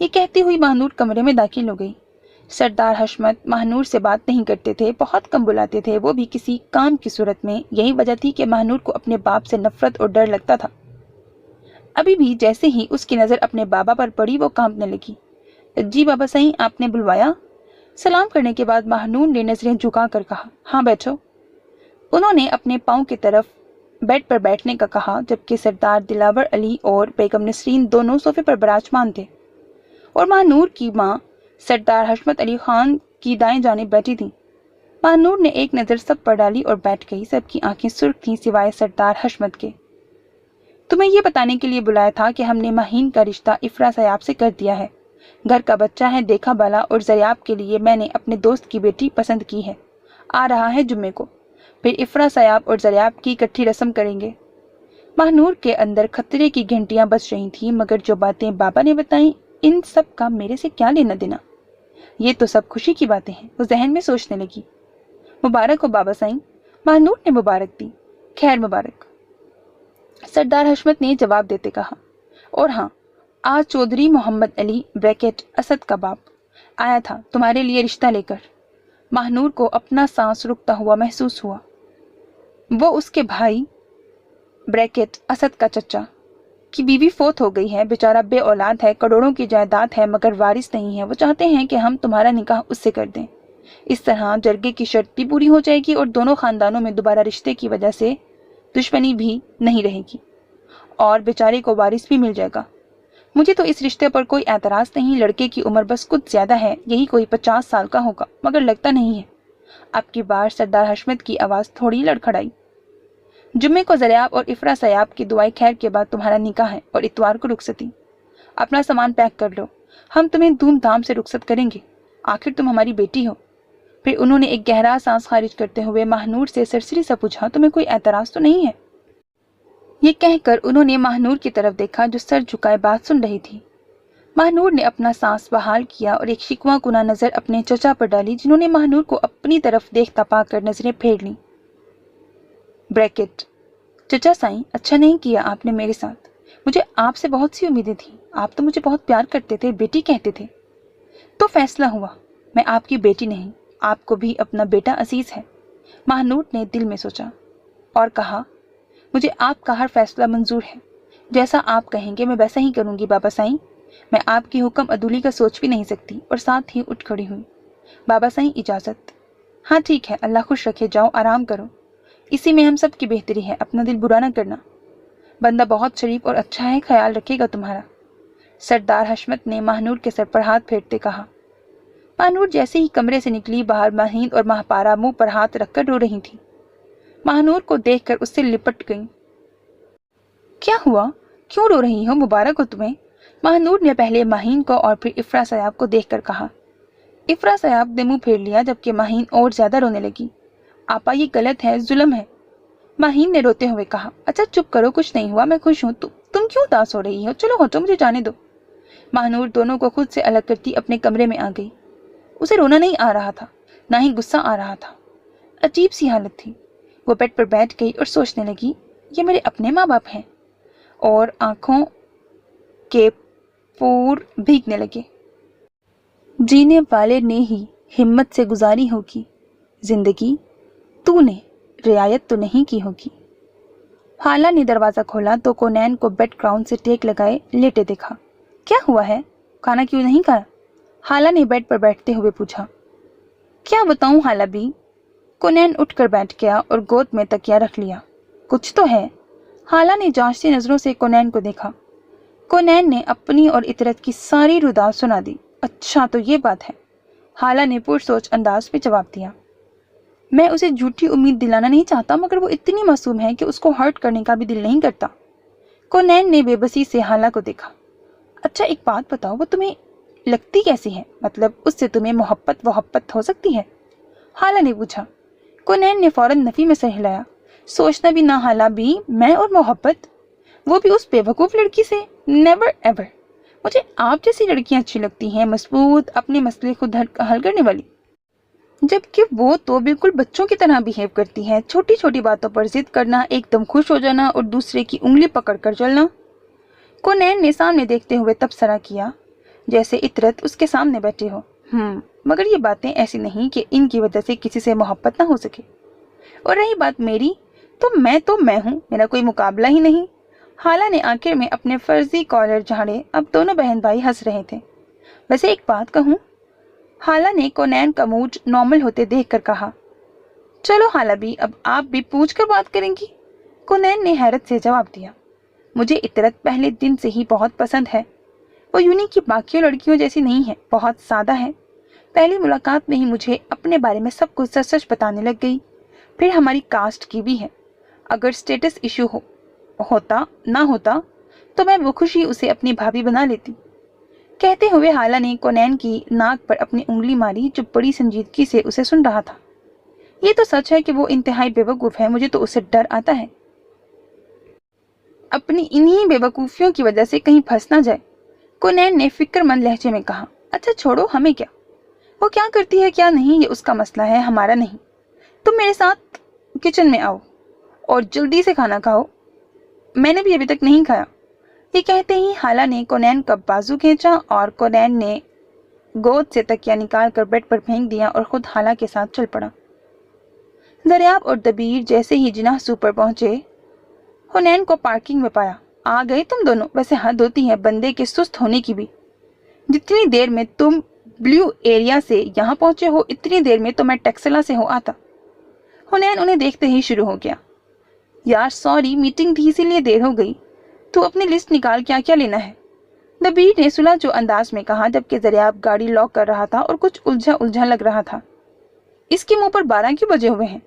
ये कहती हुई महानूर कमरे में दाखिल हो गई। सरदार हशमत महानूर से बात नहीं करते थे, बहुत कम बुलाते थे, वो भी किसी काम की सूरत में। यही वजह थी कि महानूर को अपने बाप से नफरत और डर लगता था। अभी भी जैसे ही उसकी नज़र अपने बाबा पर पड़ी, वो कांपने लगी। जी बाबा साईं, आपने बुलवाया? सलाम करने के बाद महानूर ने नजरें झुका कर कहा, हाँ बैठो। उन्होंने अपने पाँव की तरफ बेड पर बैठने का कहा, जबकि सरदार दिलावर अली और बेगम नसरीन दोनों सोफे पर विराजमान थे और महानूर की माँ सरदार हशमत अली खान की दाएं जानिब बैठी थी। महानूर ने एक नज़र सब पर डाली और बैठ गई। सबकी आंखें सुर्ख थीं सिवाय सरदार हशमत के। तुम्हें यह बताने के लिए बुलाया था कि हमने माहीन का रिश्ता इफ्रा सयाब से कर दिया है। घर का बच्चा है, देखा बाला, और ज़रियाब के लिए मैंने अपने दोस्त की बेटी पसंद की है। आ रहा है जुम्मे को, फिर इफ्रा सयाब और ज़रियाब की इकट्ठी रस्म करेंगे। महानूर के अंदर खतरे की घंटियां बज रही थीं, मगर जो बातें बाबा ने बताई, इन सब का मेरे से क्या लेना देना? ये तो सब खुशी की बातें हैं, वो जहन में सोचने लगी। मुबारक हो बाबा साईं। महानूर ने मुबारक दी। खैर मुबारक, सरदार हशमत ने जवाब देते कहा। और हाँ, आज चौधरी मोहम्मद अली ब्रैकेट असद का बाप आया था तुम्हारे लिए रिश्ता लेकर। महानूर को अपना सांस रुकता हुआ महसूस हुआ। वो उसके भाई ब्रैकेट असद का चचा की बीवी फोत हो गई है, बेचारा बे औलाद है, करोड़ों की जायदाद है, मगर वारिस नहीं है। वो चाहते हैं कि हम तुम्हारा निकाह उससे कर दें। इस तरह जरगे की शर्त भी पूरी हो जाएगी और दोनों खानदानों में दोबारा रिश्ते की वजह से दुश्मनी भी नहीं रहेगी और बेचारे को वारिस भी मिल जाएगा। मुझे तो इस रिश्ते पर कोई एतराज नहीं। लड़के की उम्र बस कुछ ज्यादा है, यही कोई 50 साल का होगा, मगर लगता नहीं है। अब की बार सरदार हशमत की आवाज थोड़ी लड़खड़ाई। जुम्मे को ज़रियाब और इफ्रा सयाब की दुआई खैर के बाद तुम्हारा निकाह है और इतवार को रुखसती। अपना सामान पैक कर लो, हम तुम्हें धूमधाम से रुखसत करेंगे। आखिर तुम हमारी बेटी हो। फिर उन्होंने एक गहरा सांस खारिज करते हुए महानूर से सरसरी सा पूछा, तुम्हें कोई एतराज तो नहीं है? ये कहकर उन्होंने महानूर की तरफ देखा, जो सर झुकाए बात सुन रही थी। महानूर ने अपना सांस बहाल किया और एक शिकवा कुना नजर अपने चचा पर डाली, जिन्होंने महानूर को अपनी तरफ देखता पाकर नजरें फेर लीं। ब्रैकेट, चचा साईं, अच्छा नहीं किया आपने मेरे साथ। मुझे आपसे बहुत सी उम्मीदें थी। आप तो मुझे बहुत प्यार करते थे, बेटी कहते थे। तो फैसला हुआ, मैं आपकी बेटी नहीं, आपको भी अपना बेटा अजीज है। महानूर ने दिल में सोचा और कहा, मुझे आपका हर फैसला मंजूर है। जैसा आप कहेंगे मैं वैसा ही करूंगी बाबा साईं। मैं आपकी हुक्म अदूली का सोच भी नहीं सकती। और साथ ही उठ खड़ी हुई। बाबा साईं इजाजत। हाँ ठीक है, अल्लाह खुश रखे, जाओ आराम करो। इसी में हम सब की बेहतरी है, अपना दिल बुरा न करना। बंदा बहुत शरीफ और अच्छा है, ख्याल रखेगा तुम्हारा। सरदार हशमत ने महानूर के सर पर हाथ फेरते कहा। महानूर जैसे ही कमरे से निकली, बाहर माहीन और महापारा मुंह पर हाथ रखकर रो रही थी। महानूर को देखकर उससे लिपट गई। क्या हुआ, क्यों रो रही हो? मुबारक हो तुम्हें। महानूर ने पहले माहीन को और फिर इफ्रा सयाब को देखकर कहा। इफ्रा सयाब ने मुंह फेर लिया, जबकि माहीन और ज्यादा रोने लगी। आपा ये गलत है, जुल्म है। माहीन ने रोते हुए कहा। अच्छा चुप करो, कुछ नहीं हुआ, मैं खुश हूँ। तुम क्यों उदास हो रही हो? चलो हटो, मुझे जाने दो। महानूर दोनों को खुद से अलग करती अपने कमरे में आ गई। उसे रोना नहीं आ रहा था, ना ही गुस्सा आ रहा था। अजीब सी हालत थी। वो बेड पर बैठ गई और सोचने लगी, ये मेरे अपने माँ बाप हैं। और आंखों के पूर भीगने लगे। जीने वाले ने ही हिम्मत से गुजारी होगी जिंदगी, तूने रियायत तो नहीं की होगी। हाला ने दरवाजा खोला तो कोनैन को बेड ग्राउंड से टेक लगाए लेटे देखा। क्या हुआ है, खाना क्यों नहीं खाया? हाला ने बेड पर बैठते हुए पूछा। क्या बताऊं हाला बी? कोनैन उठकर बैठ गया और गोद में तकिया रख लिया। कुछ तो है। हाला ने जांचती नजरों से कोनैन को देखा। कोनैन ने अपनी और इतरत की सारी रुदात सुना दी। अच्छा तो ये बात है, हाला ने पुरसोच अंदाज में जवाब दिया। मैं उसे झूठी उम्मीद दिलाना नहीं चाहता, मगर वो इतनी मासूम है कि उसको हर्ट करने का भी दिल नहीं करता। कोनैन ने बेबसी से हाला को देखा। अच्छा एक बात बताओ, वो तुम्हें लगती कैसी है? मतलब उससे तुम्हें मोहब्बत हो सकती है? हाला ने पूछा। कोनैन ने फौरन नफी में सर हिलाया। सोचना भी ना हाला भी, मैं और मोहब्बत, वो भी उस बेवकूफ लड़की से? Never ever. मुझे आप जैसी लड़कियां अच्छी लगती हैं, मजबूत, अपने मसले खुद हल करने वाली। जबकि वो तो बिल्कुल बच्चों की तरह बिहेव करती है। छोटी छोटी बातों पर जिद करना, एकदम खुश हो जाना और दूसरे की उंगली पकड़ कर चलना। कोनैन ने सामने देखते हुए तबसरा किया जैसे इतरत उसके सामने बैठे हो। मगर ये बातें ऐसी नहीं कि इनकी वजह से किसी से मोहब्बत ना हो सके। और रही बात मेरी, तो मैं हूँ, मेरा कोई मुकाबला ही नहीं। हाला ने आखिर में अपने फर्जी कॉलर झाड़े। अब दोनों बहन भाई हंस रहे थे। वैसे एक बात कहूँ, हाला ने कोनैन का मूड नॉर्मल होते देखकर कहा। चलो हाला भी, अब आप भी पूछ कर बात करेंगी? कोनैन ने हैरत से जवाब दिया। मुझे इतरत पहले दिन से ही बहुत पसंद है। वो यूनी की बाकी लड़कियों जैसी नहीं है, बहुत सादा है। पहली मुलाकात में ही मुझे अपने बारे में सब कुछ सच सच बताने लग गई। फिर हमारी कास्ट की भी है। अगर स्टेटस इशू होता तो मैं वो खुशी उसे अपनी भाभी बना लेती। कहते हुए हाला ने कोनैन की नाक पर अपनी उंगली मारी, जो बड़ी संजीदगी से उसे सुन रहा था। ये तो सच है कि वो इंतहाई बेवकूफ है, मुझे तो उससे डर आता है, अपनी इन्हीं बेवकूफियों की वजह से कहीं फंस ना जाए। कोनैन ने फिक्रमंद लहजे में कहा। अच्छा छोड़ो, हमें क्या, वो क्या करती है क्या नहीं, ये उसका मसला है, हमारा नहीं। तुम मेरे साथ किचन में आओ और जल्दी से खाना खाओ, मैंने भी अभी तक नहीं खाया। ये कहते ही हाला ने कोनैन का बाजू खींचा और कोनैन ने गोद से तकिया निकाल कर बेड पर फेंक दिया और खुद हाला के साथ चल पड़ा। दरियाब और दबीर जैसे ही जिनाह सू पर पहुंचे, हुनैन को पार्किंग में पाया। आ गए तुम दोनों? वैसे हद होती है बंदे के सुस्त होने की भी। जितनी देर में तुम ब्लू एरिया से यहाँ पहुंचे हो, इतनी देर में तो मैं टेक्सला से हो आता। हुनैन उन्हें देखते ही शुरू हो गया। यार सॉरी, मीटिंग थी इसीलिए देर हो गई। तू अपनी लिस्ट निकाल, क्या क्या लेना है? दबीर ने सुलह जो अंदाज में कहा, जबकि दरियाब गाड़ी लॉक कर रहा था और कुछ उलझा उलझा लग रहा था। इसके मुंह पर 12 क्यों बजे हुए हैं?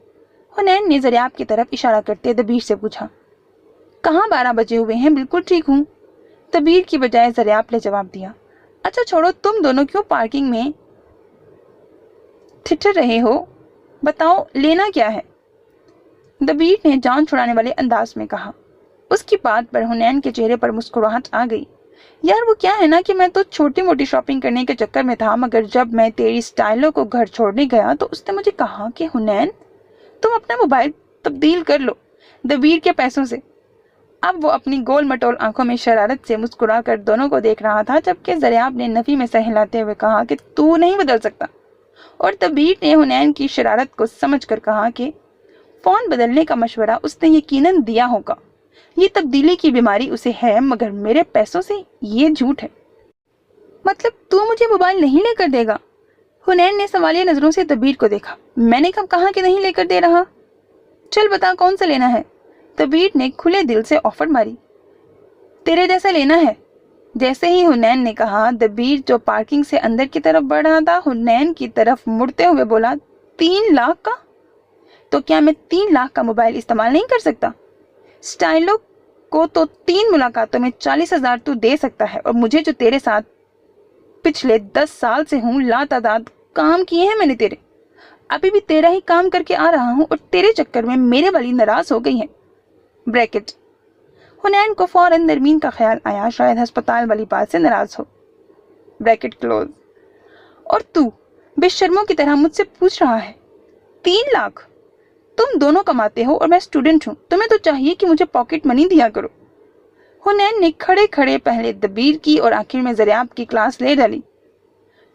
हुनैन ने दरियाब की तरफ इशारा करते दबीर से पूछा। कहाँ 12 बजे हुए हैं, बिल्कुल ठीक हूँ, दबीर की बजाय दरियाब ने जवाब दिया। अच्छा छोड़ो, तुम दोनों क्यों पार्किंग में ठिठर रहे हो? बताओ लेना क्या है? दबीर ने जान छुड़ाने वाले अंदाज में कहा। उसकी बात पर हुनैन के चेहरे पर मुस्कुराहट आ गई। यार वो क्या है ना कि मैं तो छोटी मोटी शॉपिंग करने के चक्कर में था, मगर जब मैं तेरी स्टाइलों को घर छोड़ने गया तो उसने मुझे कहा कि हुनैन तुम अपना मोबाइल तब्दील कर लो दबीर के पैसों से। अब वो अपनी गोल मटोल आंखों में शरारत से मुस्कुरा कर दोनों को देख रहा था, जबकि दरियाब ने नफी में सर हिलाते हुए कहा कि तू नहीं बदल सकता। और दबीर ने हुनैन की शरारत को समझकर कहा कि फोन बदलने का मशवरा उसने यकीनन दिया होगा, ये तब्दीली की बीमारी उसे है, मगर मेरे पैसों से ये झूठ है। मतलब तू मुझे मोबाइल नहीं लेकर देगा? हुनैन ने सवालिया नजरों से दबीर को देखा। मैंने कब कहा कि नहीं लेकर दे रहा? चल बता कौन सा लेना है? दबीर ने खुले दिल से ऑफर मारी। तेरे जैसा लेना है। जैसे ही हुनैन ने कहा, दबीर जो पार्किंग से अंदर की तरफ बढ़ रहा था, हुनैन की तरफ मुड़ते हुए बोला, 3 लाख का? तो क्या मैं 3 लाख का मोबाइल इस्तेमाल नहीं कर सकता? स्टाइलो को तो 3 मुलाकातों में 40,000 तू दे सकता है, और मुझे जो तेरे साथ पिछले 10 साल से हूँ, लातादाद काम किए हैं मैंने तेरे। अभी भी तेरा ही काम करके आ रहा हूँ और तेरे चक्कर में मेरे वाली नाराज हो गई है। ब्रैकेट। हुनैन को फौरन नरमीन का ख्याल आया, शायद अस्पताल वाली बात से नाराज हो। Bracket close. और तू बेशर्मों की तरह मुझसे पूछ रहा है 3 लाख? तुम दोनों कमाते हो और मैं स्टूडेंट हूँ, तुम्हें तो चाहिए कि मुझे पॉकेट मनी दिया करो। हुनैन ने खड़े खड़े पहले दबीर की और आखिर में ज़रियाब की क्लास ले डाली।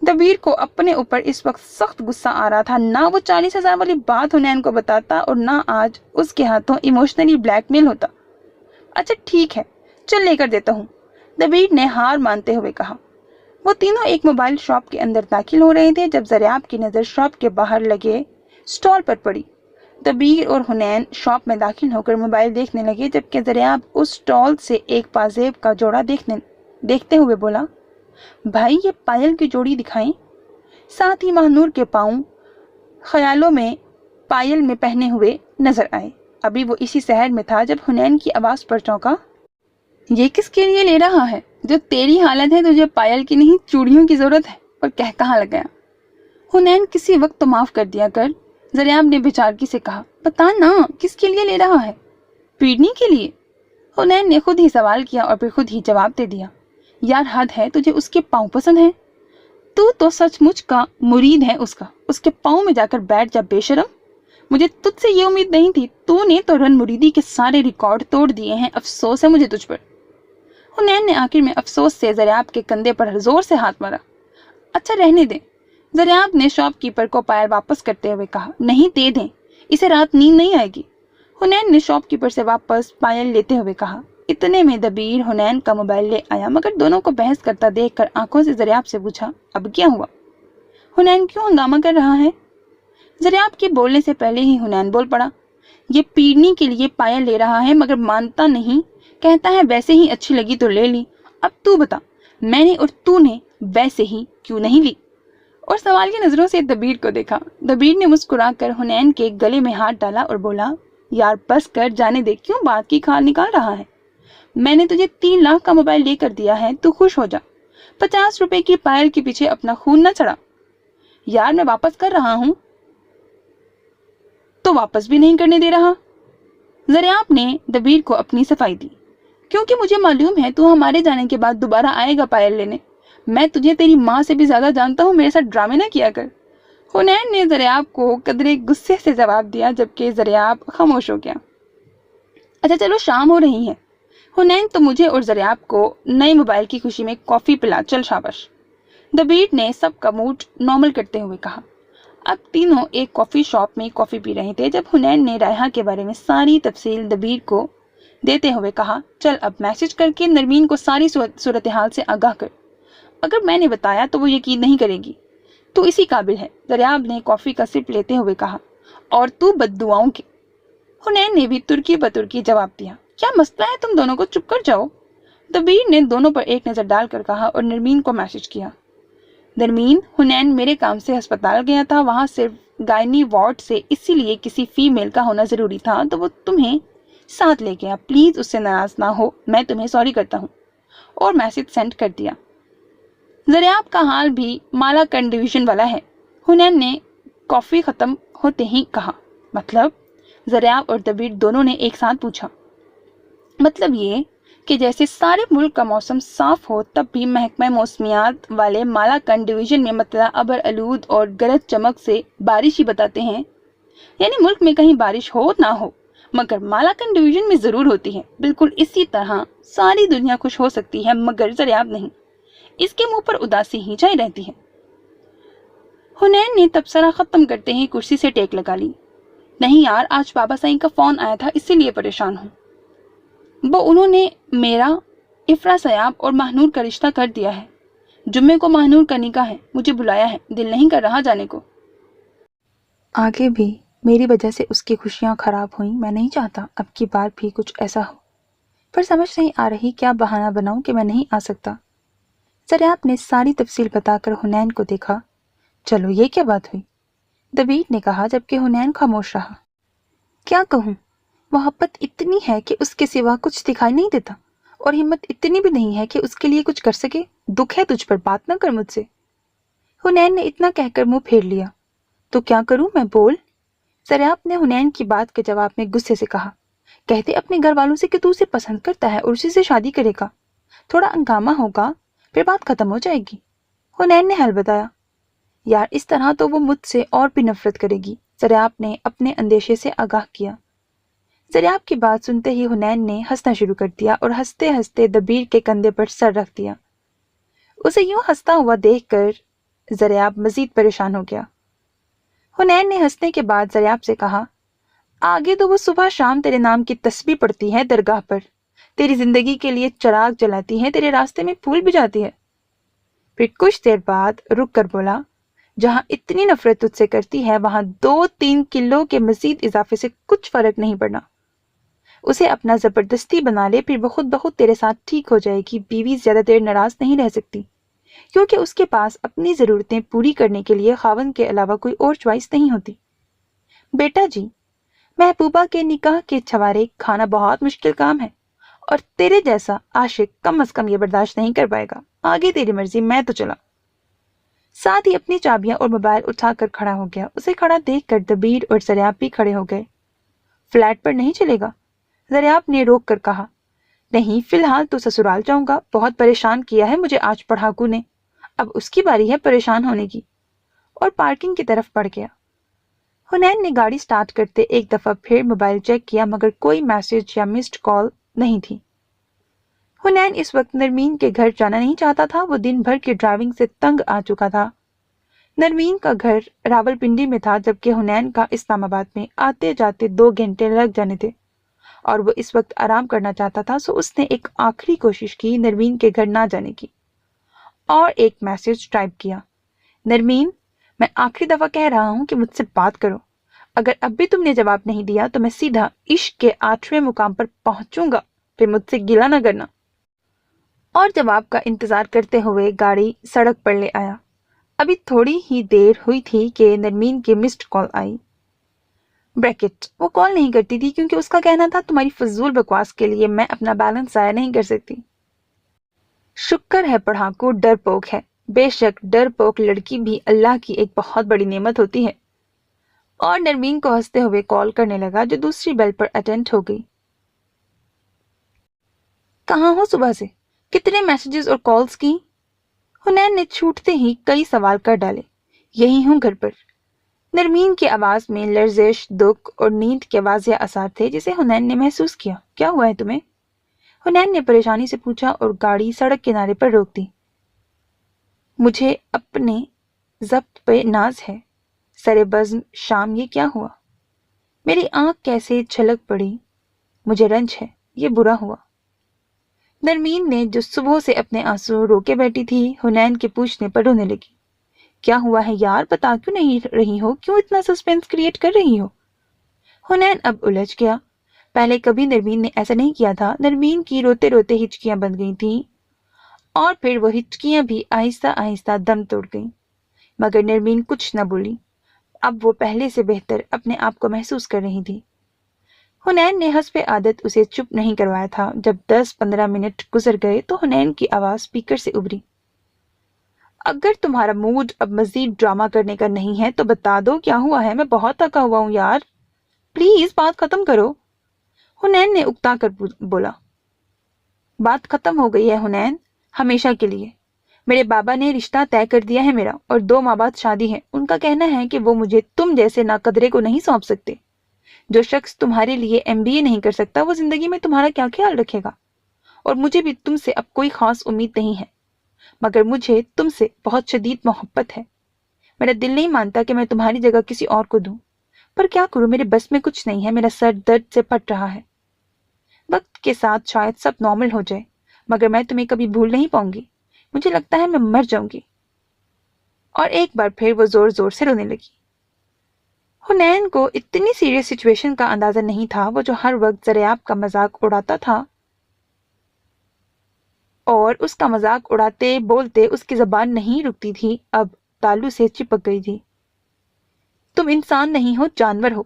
दबीर को अपने ऊपर इस वक्त सख्त गुस्सा आ रहा था। ना वो 40,000 वाली बात हुनैन को बताता और ना आज उसके हाथों इमोशनली ब्लैकमेल होता। अच्छा ठीक है, चल लेकर देता हूँ, दबीर ने हार मानते हुए कहा। वो तीनों एक मोबाइल शॉप के अंदर दाखिल हो रहे थे जब ज़रियाब की नज़र शॉप के बाहर लगे स्टॉल पर पड़ी। दबीर और हुनैन शॉप में दाखिल होकर मोबाइल देखने लगे, जबकि ज़रियाब उस स्टॉल से एक पाजेब का जोड़ा देखते हुए बोला, भाई ये पायल की जोड़ी दिखाएं। साथ ही महानूर के पाँव ख्यालों में पायल में पहने हुए नजर आए। अभी वो इसी शहर में था जब हुनैन की आवाज़ पर चौंका। ये किसके लिए ले रहा है? जो तेरी हालत है तुझे पायल की नहीं चूड़ियों की जरूरत है। और कह कहाँ लग गया। हुनैन किसी वक्त तो माफ कर दिया कर, ज़रियाब ने बेचारगी से कहा। बता ना किसके लिए ले रहा है? पीड़नी के लिए। हुनैन ने खुद ही सवाल किया और फिर खुद ही जवाब दे दिया। यार हद है, तुझे उसके पाँव पसंद है? तू तो सचमुच का मुरीद है उसका। उसके पाँव में जाकर बैठ जा बेशरम। मुझे तुझसे ये उम्मीद नहीं थी। तूने तो रन मुरीदी के सारे रिकॉर्ड तोड़ दिए हैं। अफसोस है मुझे तुझ पर। हुनैन ने आखिर में अफसोस से ज़रियाब के कंधे पर जोर से हाथ मारा। अच्छा रहने दे, ज़रियाब ने शॉपकीपर को पायल वापस करते हुए कहा। नहीं दे दें, इसे रात नींद नहीं आएगी। हुनैन ने शॉपकीपर से वापस पायल लेते हुए कहा। इतने में दबीर हुनैन का मोबाइल ले आया, मगर दोनों को बहस करता देखकर आंखों से ज़रियाब से पूछा, अब क्या हुआ? हुनैन क्यों हंगामा कर रहा है? ज़रियाब के बोलने से पहले ही हुनैन बोल पड़ा। ये पीड़नी के लिए पायल ले रहा है मगर मानता नहीं, कहता है वैसे ही अच्छी लगी तो ले ली। अब तू बता, मैंने और तूने वैसे ही क्यों नहीं ली? और सवाल की नजरों से दबीर को देखा। दबीर ने मुस्कुराकर हुनैन के गले में हाथ डाला और बोला, यार बस कर, जाने दे, क्यों बात की खाल निकाल रहा है? मैंने तुझे 3 लाख का मोबाइल लेकर दिया है, तू खुश हो जा। 50 रुपए की पायल के पीछे अपना खून न चढ़ा। यार मैं वापस कर रहा हूं तो वापस भी नहीं करने दे रहा। ज़रियाब ने दबीर को अपनी सफाई दी। क्योंकि मुझे मालूम है तू हमारे जाने के बाद दोबारा आएगा पायल लेने। मैं तुझे तेरी माँ से भी ज्यादा जानता हूँ, मेरे साथ ड्रामे ना किया कर। हुनैन ने ज़रियाब को कदरे गुस्से से जवाब दिया, जबकि ज़रियाब खामोश हो गया। अच्छा चलो शाम हो रही है। हुनैन तो मुझे और ज़रियाब को नए मोबाइल की खुशी में कॉफी पिला, चल शाबाश। दबीर ने सबका मूड नॉर्मल करते हुए कहा। अब तीनों एक कॉफी शॉप में कॉफी पी रहे थे जब हुनैन ने रायहा के बारे में सारी तफसील दबीर को देते हुए कहा, चल अब मैसेज करके नरमीन को सारी सूरत हाल से आगाह कर। अगर मैंने बताया तो वो यकीन नहीं करेगी। तू इसी काबिल है, ज़रियाब ने कॉफी का सिप लेते हुए कहा। और तू बद्दुआओं के। हुनैन ने भी तुर्की बतुर्की जवाब दिया। क्या मसला है तुम दोनों को, चुप कर जाओ। दबीर ने दोनों पर एक नजर डालकर कहा और नरमीन को मैसेज किया। नरमीन, हुनैन मेरे काम से अस्पताल गया था, वहां सिर्फ गायनी वार्ड से, इसीलिए किसी फीमेल का होना जरूरी था तो वो तुम्हें साथ ले गया। प्लीज उससे नाराज ना हो, मैं तुम्हें सॉरी करता हूँ। और मैसेज सेंड कर दिया। ज़रियाब का हाल भी माला कंडिविजन वाला है, हुनैन ने कॉफी खत्म होते ही कहा। मतलब? ज़रियाब और दबीर दोनों ने एक साथ पूछा। मतलब ये कि जैसे सारे मुल्क का मौसम साफ हो तब भी महकमा मौसमियात वाले माला कंडिविजन में मतला अबर आलूद और गरज चमक से बारिश ही बताते हैं। यानी मुल्क में कहीं बारिश हो ना हो मगर मालाकन डिवीजन में जरूर होती है। बिल्कुल इसी तरह सारी दुनिया खुश हो सकती है मगर ज़रियाब नहीं। इसके मुंह पर उदासी ही छाई रहती है। हुनैन ने तबसरा खत्म करते ही कुर्सी से टेक लगा ली। नहीं यार, आज बाबा साईं का फोन आया था, इसीलिए परेशान हूँ। वो उन्होंने मेरा इफ्रा सयाब और महानूर का रिश्ता कर दिया है। जुम्मे को महानूर का निकाह है, मुझे बुलाया है, दिल नहीं कर रहा जाने को। आगे भी मेरी वजह से उसकी खुशियां खराब हुई, मैं नहीं चाहता अब की बार भी कुछ ऐसा हो, पर समझ नहीं आ रही क्या बहाना बनाऊं कि मैं नहीं आ सकता। ज़रियाब ने सारी तफसील बताकर हुनैन को देखा। चलो ये क्या बात हुई? दबीर ने कहा, जबकि हुनैन खामोश रहा। क्या कहूँ, मोहब्बत इतनी है कि उसके सिवा कुछ दिखाई नहीं देता और हिम्मत इतनी भी नहीं है कि उसके लिए कुछ कर सके। दुख है तुझ पर, बात ना कर मुझसे। हुनैन ने इतना कहकर मुंह फेर लिया। تو کیا کروں میں، بول؟ زریاب نے حنین کی بات کے جواب میں غصے سے کہا۔ کہتے اپنے گھر والوں سے کہ تو اسے پسند کرتا ہے اور اسی سے شادی کرے گا، تھوڑا ہنگامہ ہوگا پھر بات ختم ہو جائے گی۔ حنین نے حل بتایا۔ یار اس طرح تو وہ مجھ سے اور بھی نفرت کرے گی، زریاب نے اپنے اندیشے سے آگاہ کیا۔ زریاب کی بات سنتے ہی حنین نے ہنسنا شروع کر دیا اور ہنستے ہنستے دبیر کے کندھے پر سر رکھ دیا۔ اسے یوں ہنستا ہوا دیکھ کر زریاب مزید پریشان ہو گیا۔ حنین نے ہنسنے کے بعد زریاب سے کہا، آگے تو وہ صبح شام تیرے نام کی تسبیح پڑھتی ہے درگاہ پر، تیری زندگی کے لیے چراغ جلاتی ہے، تیرے راستے میں پھول بجاتی ہے۔ پھر کچھ دیر بعد رک کر بولا، جہاں اتنی نفرت تجھ سے کرتی ہے وہاں 2-3 کلو کے مزید اضافے سے کچھ فرق نہیں پڑنا۔ اسے اپنا زبردستی بنا لے، پھر وہ خود بخود تیرے ساتھ ٹھیک ہو جائے گی۔ بیوی زیادہ دیر ناراض نہیں رہ سکتی کیونکہ اس کے پاس اپنی ضرورتیں پوری کرنے کے لیے خاوند کے علاوہ کوئی اور چوائس نہیں ہوتی۔ بیٹا جی، محبوبہ کے نکاح کے چھوارے کھانا بہت مشکل کام ہے اور تیرے جیسا عاشق کم از کم یہ برداشت نہیں کر پائے گا۔ آگے تیری مرضی، میں تو چلا۔ ساتھ ہی اپنی چابیاں اور موبائل اٹھا کر کھڑا ہو گیا۔ اسے کھڑا دیکھ کر دبیر اور زریاب بھی کھڑے ہو گئے۔ فلیٹ پر نہیں چلے گا؟ زریاب نے روک کر کہا۔ نہیں، فی الحال تو سسرال جاؤں گا، بہت پریشان کیا ہے مجھے آج پڑھاکو نے، اب اس کی باری ہے پریشان ہونے کی، اور پارکنگ کی طرف بڑھ گیا۔ حنین نے گاڑی سٹارٹ کرتے ایک دفعہ پھر موبائل چیک کیا مگر کوئی میسج یا مسڈ کال نہیں تھی۔ حنین اس وقت نرمین کے گھر جانا نہیں چاہتا تھا، وہ دن بھر کی ڈرائیونگ سے تنگ آ چکا تھا۔ نرمین کا گھر راولپنڈی میں تھا جبکہ حنین کا اسلام آباد میں، آتے جاتے 2 گھنٹے لگ جانے تھے اور وہ اس وقت آرام کرنا چاہتا تھا، سو اس نے ایک آخری کوشش کی نرمین کے گھر نہ جانے کی اور ایک میسج ٹائپ کیا، نرمین، میں آخری دفعہ کہہ رہا ہوں کہ مجھ سے بات کرو، اگر اب بھی تم نے جواب نہیں دیا تو میں سیدھا عشق کے 8ویں مقام پر پہنچوں گا، پھر مجھ سے گلہ نہ کرنا۔ اور جواب کا انتظار کرتے ہوئے گاڑی سڑک پر لے آیا۔ ابھی تھوڑی ہی دیر ہوئی تھی کہ نرمین کی مسڈ کال آئی۔ بریکٹ، وہ کال نہیں کرتی تھی کیونکہ اس کا کہنا تھا تمہاری فضول بکواس کے لیے میں اپنا بیلنس ضائع نہیں کر سکتی۔ شکر ہے پڑھاکو ڈرپوک ہے، بے شک ڈرپوک لڑکی بھی اللہ کی ایک بہت بڑی نعمت ہوتی ہے۔ اور نرمین کو ہنستے ہوئے کال کرنے لگا جو دوسری بیل پر اٹینڈ ہو گئی۔ کہاں ہو صبح سے؟ کتنے میسیجز اور کالز کی؟ حنین نے چھوٹتے ہی کئی سوال کر ڈالے۔ یہی ہوں گھر پر۔ نرمین کی آواز میں لرزش، دکھ اور نیند کے واضح اثار تھے جسے حنین نے محسوس کیا۔ کیا ہوا ہے تمہیں؟ حنین نے پریشانی سے پوچھا اور گاڑی سڑک کنارے پر روک دی۔ مجھے اپنے ضبط پہ ناز ہے سرے بزم شام، یہ کیا ہوا؟ میری آنکھ کیسے چھلک پڑی، مجھے رنج ہے، یہ برا ہوا۔ نرمین نے جو صبح سے اپنے آنسو روکے بیٹھی تھی حنین کے پوچھنے پر رونے لگی۔ کیا ہوا ہے یار، بتا کیوں نہیں رہی ہو، کیوں اتنا سسپینس کریٹ کر رہی ہو؟ حنین اب الجھ گیا۔ پہلے کبھی نرمین نے ایسا نہیں کیا تھا۔ نرمین کی روتے روتے ہچکیاں بند گئی تھیں اور پھر وہ ہچکیاں بھی آہستہ آہستہ دم توڑ گئیں، مگر نرمین کچھ نہ بولی۔ اب وہ پہلے سے بہتر اپنے آپ کو محسوس کر رہی تھی۔ حنین نے حسب عادت اسے چپ نہیں کروایا تھا۔ جب 10-15 منٹ گزر گئے تو حنین کی آواز اسپیکر سے ابھری، اگر تمہارا موڈ اب مزید ڈرامہ کرنے کا نہیں ہے تو بتا دو کیا ہوا ہے، میں بہت تھکا ہوا ہوں یار، پلیز بات ختم کرو۔ حنین نے اکتا کر بولا۔ بات ختم ہو گئی ہے حنین، ہمیشہ کے لیے۔ میرے بابا نے رشتہ طے کر دیا ہے میرا، اور 2 ماہ بعد شادی ہے۔ ان کا کہنا ہے کہ وہ مجھے تم جیسے ناقدرے کو نہیں سونپ سکتے۔ جو شخص تمہارے لیے MBA نہیں کر سکتا وہ زندگی میں تمہارا کیا خیال رکھے گا؟ اور مجھے بھی تم سے اب کوئی خاص امید نہیں ہے، مگر مجھے تم سے بہت شدید محبت ہے۔ میرا دل نہیں مانتا کہ میں تمہاری جگہ کسی اور کو دوں، پر کیا کروں، میرے بس میں کچھ نہیں ہے، میرا سر درد سے پھٹ رہا ہے۔ وقت کے ساتھ شاید سب نارمل ہو جائے، مگر میں تمہیں کبھی بھول نہیں پاؤں گی، مجھے لگتا ہے میں مر جاؤں گی۔ اور ایک بار پھر وہ زور زور سے رونے لگی۔ حنین کو اتنی سیریس سچویشن کا اندازہ نہیں تھا، وہ جو ہر وقت زریاب کا مذاق اڑاتا تھا اور اس کا مذاق اڑاتے بولتے اس کی زبان نہیں رکتی تھی، اب تالو سے چپک گئی تھی۔ تم انسان نہیں ہو، جانور ہو،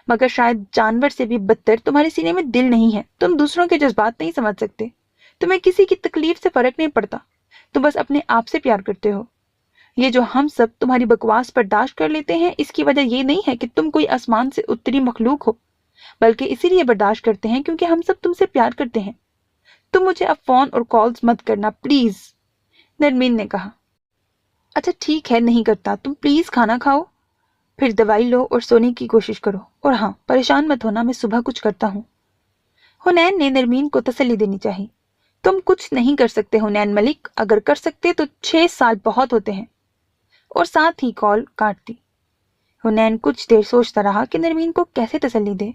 مگر شاید جانور سے بھی بدتر تمہارے سینے میں دل نہیں ہے۔ تم دوسروں کے جذبات نہیں سمجھ سکتے، تمہیں کسی کی تکلیف سے فرق نہیں پڑتا، تم بس اپنے آپ سے پیار کرتے ہو۔ یہ جو ہم سب تمہاری بکواس برداشت کر لیتے ہیں اس کی وجہ یہ نہیں ہے کہ تم کوئی آسمان سے اتری مخلوق ہو، بلکہ اسی لیے برداشت کرتے ہیں کیونکہ ہم سب تم سے پیار کرتے ہیں۔ تم مجھے اب فون اور کالز مت کرنا پلیز، نرمین نے کہا۔ اچھا ٹھیک ہے، نہیں کرتا، تم پلیز کھانا کھاؤ، پھر دوائی لو اور سونے کی کوشش کرو، اور ہاں پریشان مت ہونا، میں صبح کچھ کرتا ہوں۔ حنین نے نرمین کو تسلی دینی چاہی۔ تم کچھ نہیں کر سکتے حنین ملک، اگر کر سکتے تو 6 سال بہت ہوتے ہیں، اور ساتھ ہی کال کاٹ دی۔ حنین کچھ دیر سوچتا رہا کہ نرمین کو کیسے تسلی دے،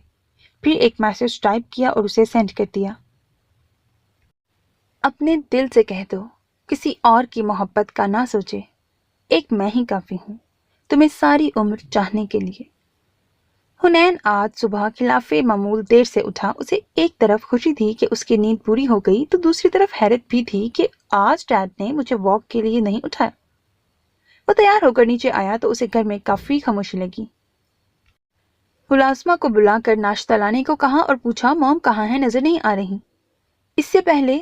پھر ایک میسج ٹائپ کیا اور اسے سینڈ کر دیا۔ اپنے دل سے کہہ دو، کسی اور کی محبت کا نہ سوچے، ایک میں ہی کافی ہوں تمہیں ساری عمر چاہنے کے لیے۔ حنین آج صبح خلاف معمول دیر سے اٹھا۔ اسے ایک طرف خوشی تھی کہ اس کی نیند پوری ہو گئی تو دوسری طرف حیرت بھی تھی کہ آج ڈیڈ نے مجھے واک کے لیے نہیں اٹھایا۔ وہ تیار ہو کر نیچے آیا تو اسے گھر میں کافی خاموشی لگی۔ ملازمہ کو بلا کر ناشتہ لانے کو کہا اور پوچھا موم کہاں ہے، نظر نہیں آ رہی۔ اس سے پہلے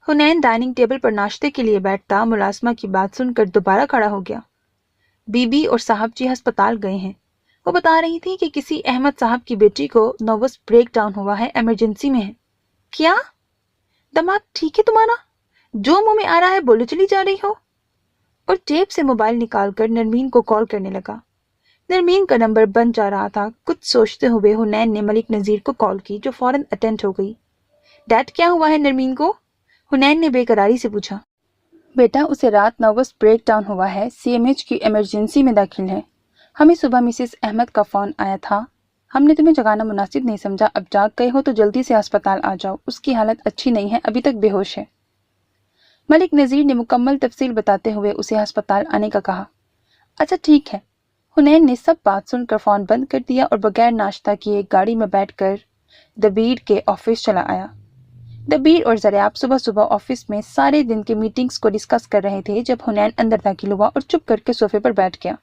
حنین ڈائننگ ٹیبل پر ناشتے کے لیے بیٹھتا ملازمہ کی بات سن کر دوبارہ کھڑا ہو گیا۔ بی بی اور صاحب جی ہسپتال گئے ہیں، وہ بتا رہی تھی کہ کسی احمد صاحب کی بیٹی کو نروس بریک ڈاؤن ہوا ہے، ایمرجنسی میں ہے۔ کیا دماغ ٹھیک ہے تمہارا؟ جو منہ میں آ رہا ہے بولے چلی جا رہی ہو۔ اور جیب سے موبائل نکال کر نرمین کو کال کرنے لگا۔ نرمین کا نمبر بند جا رہا تھا۔ کچھ سوچتے ہوئے حنین نے ملک نذیر کو کال کی جو فوراً اٹینڈ ہو گئی۔ ڈیڈ کیا ہوا ہے نرمین کو؟ حنین نے بے قراری سے پوچھا۔ بیٹا اسے رات نروس بریک ڈاؤن ہوا ہے، سی ایم ایچ کی ایمرجنسی میں داخل ہے۔ ہمیں صبح مسز احمد کا فون آیا تھا، ہم نے تمہیں جگانا مناسب نہیں سمجھا، اب جاگ گئے ہو تو جلدی سے ہسپتال آ جاؤ، اس کی حالت اچھی نہیں ہے، ابھی تک بے ہوش ہے۔ ملک نذیر نے مکمل تفصیل بتاتے ہوئے اسے ہسپتال آنے کا کہا۔ اچھا ٹھیک ہے۔ حنین نے سب بات سن کر فون بند کر دیا اور بغیر ناشتہ کیے گاڑی میں بیٹھ کر دبیر کے آفس چلا آیا۔ دبیر اور زریاب صبح صبح آفس میں سارے دن کے میٹنگز کو ڈسکس کر رہے تھے جب حنین اندر داخل ہوا اور چپ کر کے صوفے پر بیٹھ گیا۔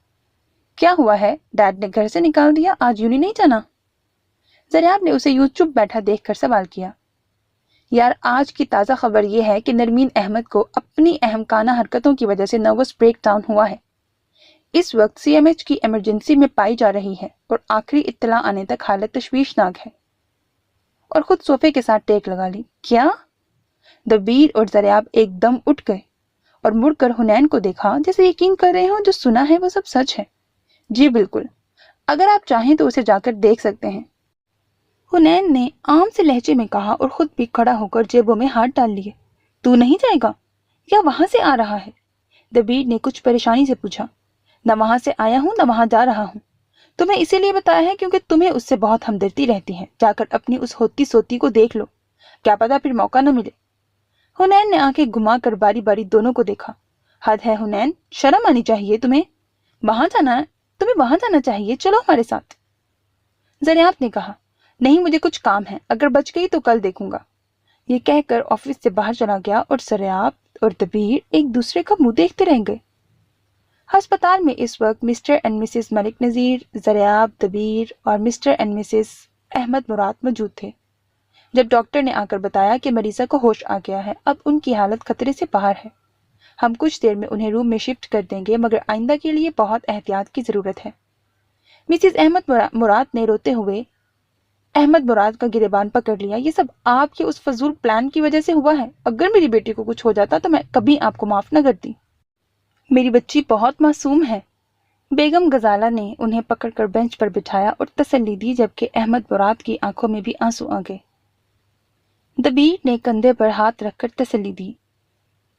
کیا ہوا ہے؟ ڈیڈ نے گھر سے نکال دیا؟ آج یونی نہیں جانا؟ زریاب نے اسے یوں چپ بیٹھا دیکھ کر سوال کیا۔ یار آج کی تازہ خبر یہ ہے کہ نرمین احمد کو اپنی احمقانہ حرکتوں کی وجہ سے نروس بریک ڈاؤن ہوا ہے، اس وقت سی ایم ایچ کی ایمرجنسی میں پائی جا رہی ہے اور آخری اطلاع آنے تک حالت تشویشناک ہے، اور خود صوفے کے ساتھ ٹیک لگا لی۔ کیا؟ دبیر اور زریاب ایک دم اٹھ گئے اور مڑ کر حنین کو دیکھا جیسے یقین کر رہے ہوں جو سنا ہے وہ سب سچ ہے۔ جی بالکل، اگر آپ چاہیں تو اسے جا کر دیکھ سکتے ہیں، حنین نے عام سے لہجے میں کہا اور خود بھی کھڑا ہو کر جیبوں میں ہاتھ ڈال لیے۔ تو نہیں جائے گا یا وہاں سے آ رہا ہے؟ دبیر نے کچھ پریشانی سے پوچھا۔ نہ وہاں سے آیا ہوں نہ وہاں جا رہا ہوں، تمہیں اسی لیے بتایا ہے کیونکہ تمہیں اس سے بہت ہمدردی رہتی ہے، جا کر اپنی اس ہوتی سوتی کو دیکھ لو، کیا پتا پھر موقع نہ ملے۔ حنین نے آنکھیں گھما کر باری باری دونوں کو دیکھا۔ حد ہے حنین، شرم آنی چاہیے تمہیں، تمہیں وہاں جانا چاہیے، چلو ہمارے ساتھ۔ زریاب نے کہا، نہیں مجھے کچھ کام ہے، اگر بچ گئی تو کل دیکھوں گا۔ یہ کہہ کر آفس سے باہر چلا گیا اور زریاب اور دبیر ایک دوسرے کا منہ دیکھتے رہ گئے۔ ہسپتال میں اس وقت مسٹر اینڈ مسز ملک نذیر، زریاب، دبیر اور مسٹر اینڈ مسز احمد مراد موجود تھے۔ جب ڈاکٹر نے آ کر بتایا کہ مریضہ کو ہوش آ گیا ہے، اب ان کی حالت خطرے سے باہر ہے، ہم کچھ دیر میں انہیں روم میں شفٹ کر دیں گے مگر آئندہ کے لیے بہت احتیاط کی ضرورت ہے۔ مسز احمد مراد نے روتے ہوئے احمد مراد کا گریبان پکڑ لیا۔ یہ سب آپ کے اس فضول پلان کی وجہ سے ہوا ہے، اگر میری بیٹی کو کچھ ہو جاتا تو میں کبھی آپ کو معاف نہ کرتی، میری بچی بہت معصوم ہے۔ بیگم غزالہ نے انہیں پکڑ کر بینچ پر بٹھایا اور تسلی دی جبکہ احمد مراد کی آنکھوں میں بھی آنسو آ گئے۔ دبیر نے کندھے پر ہاتھ رکھ کر تسلی دی۔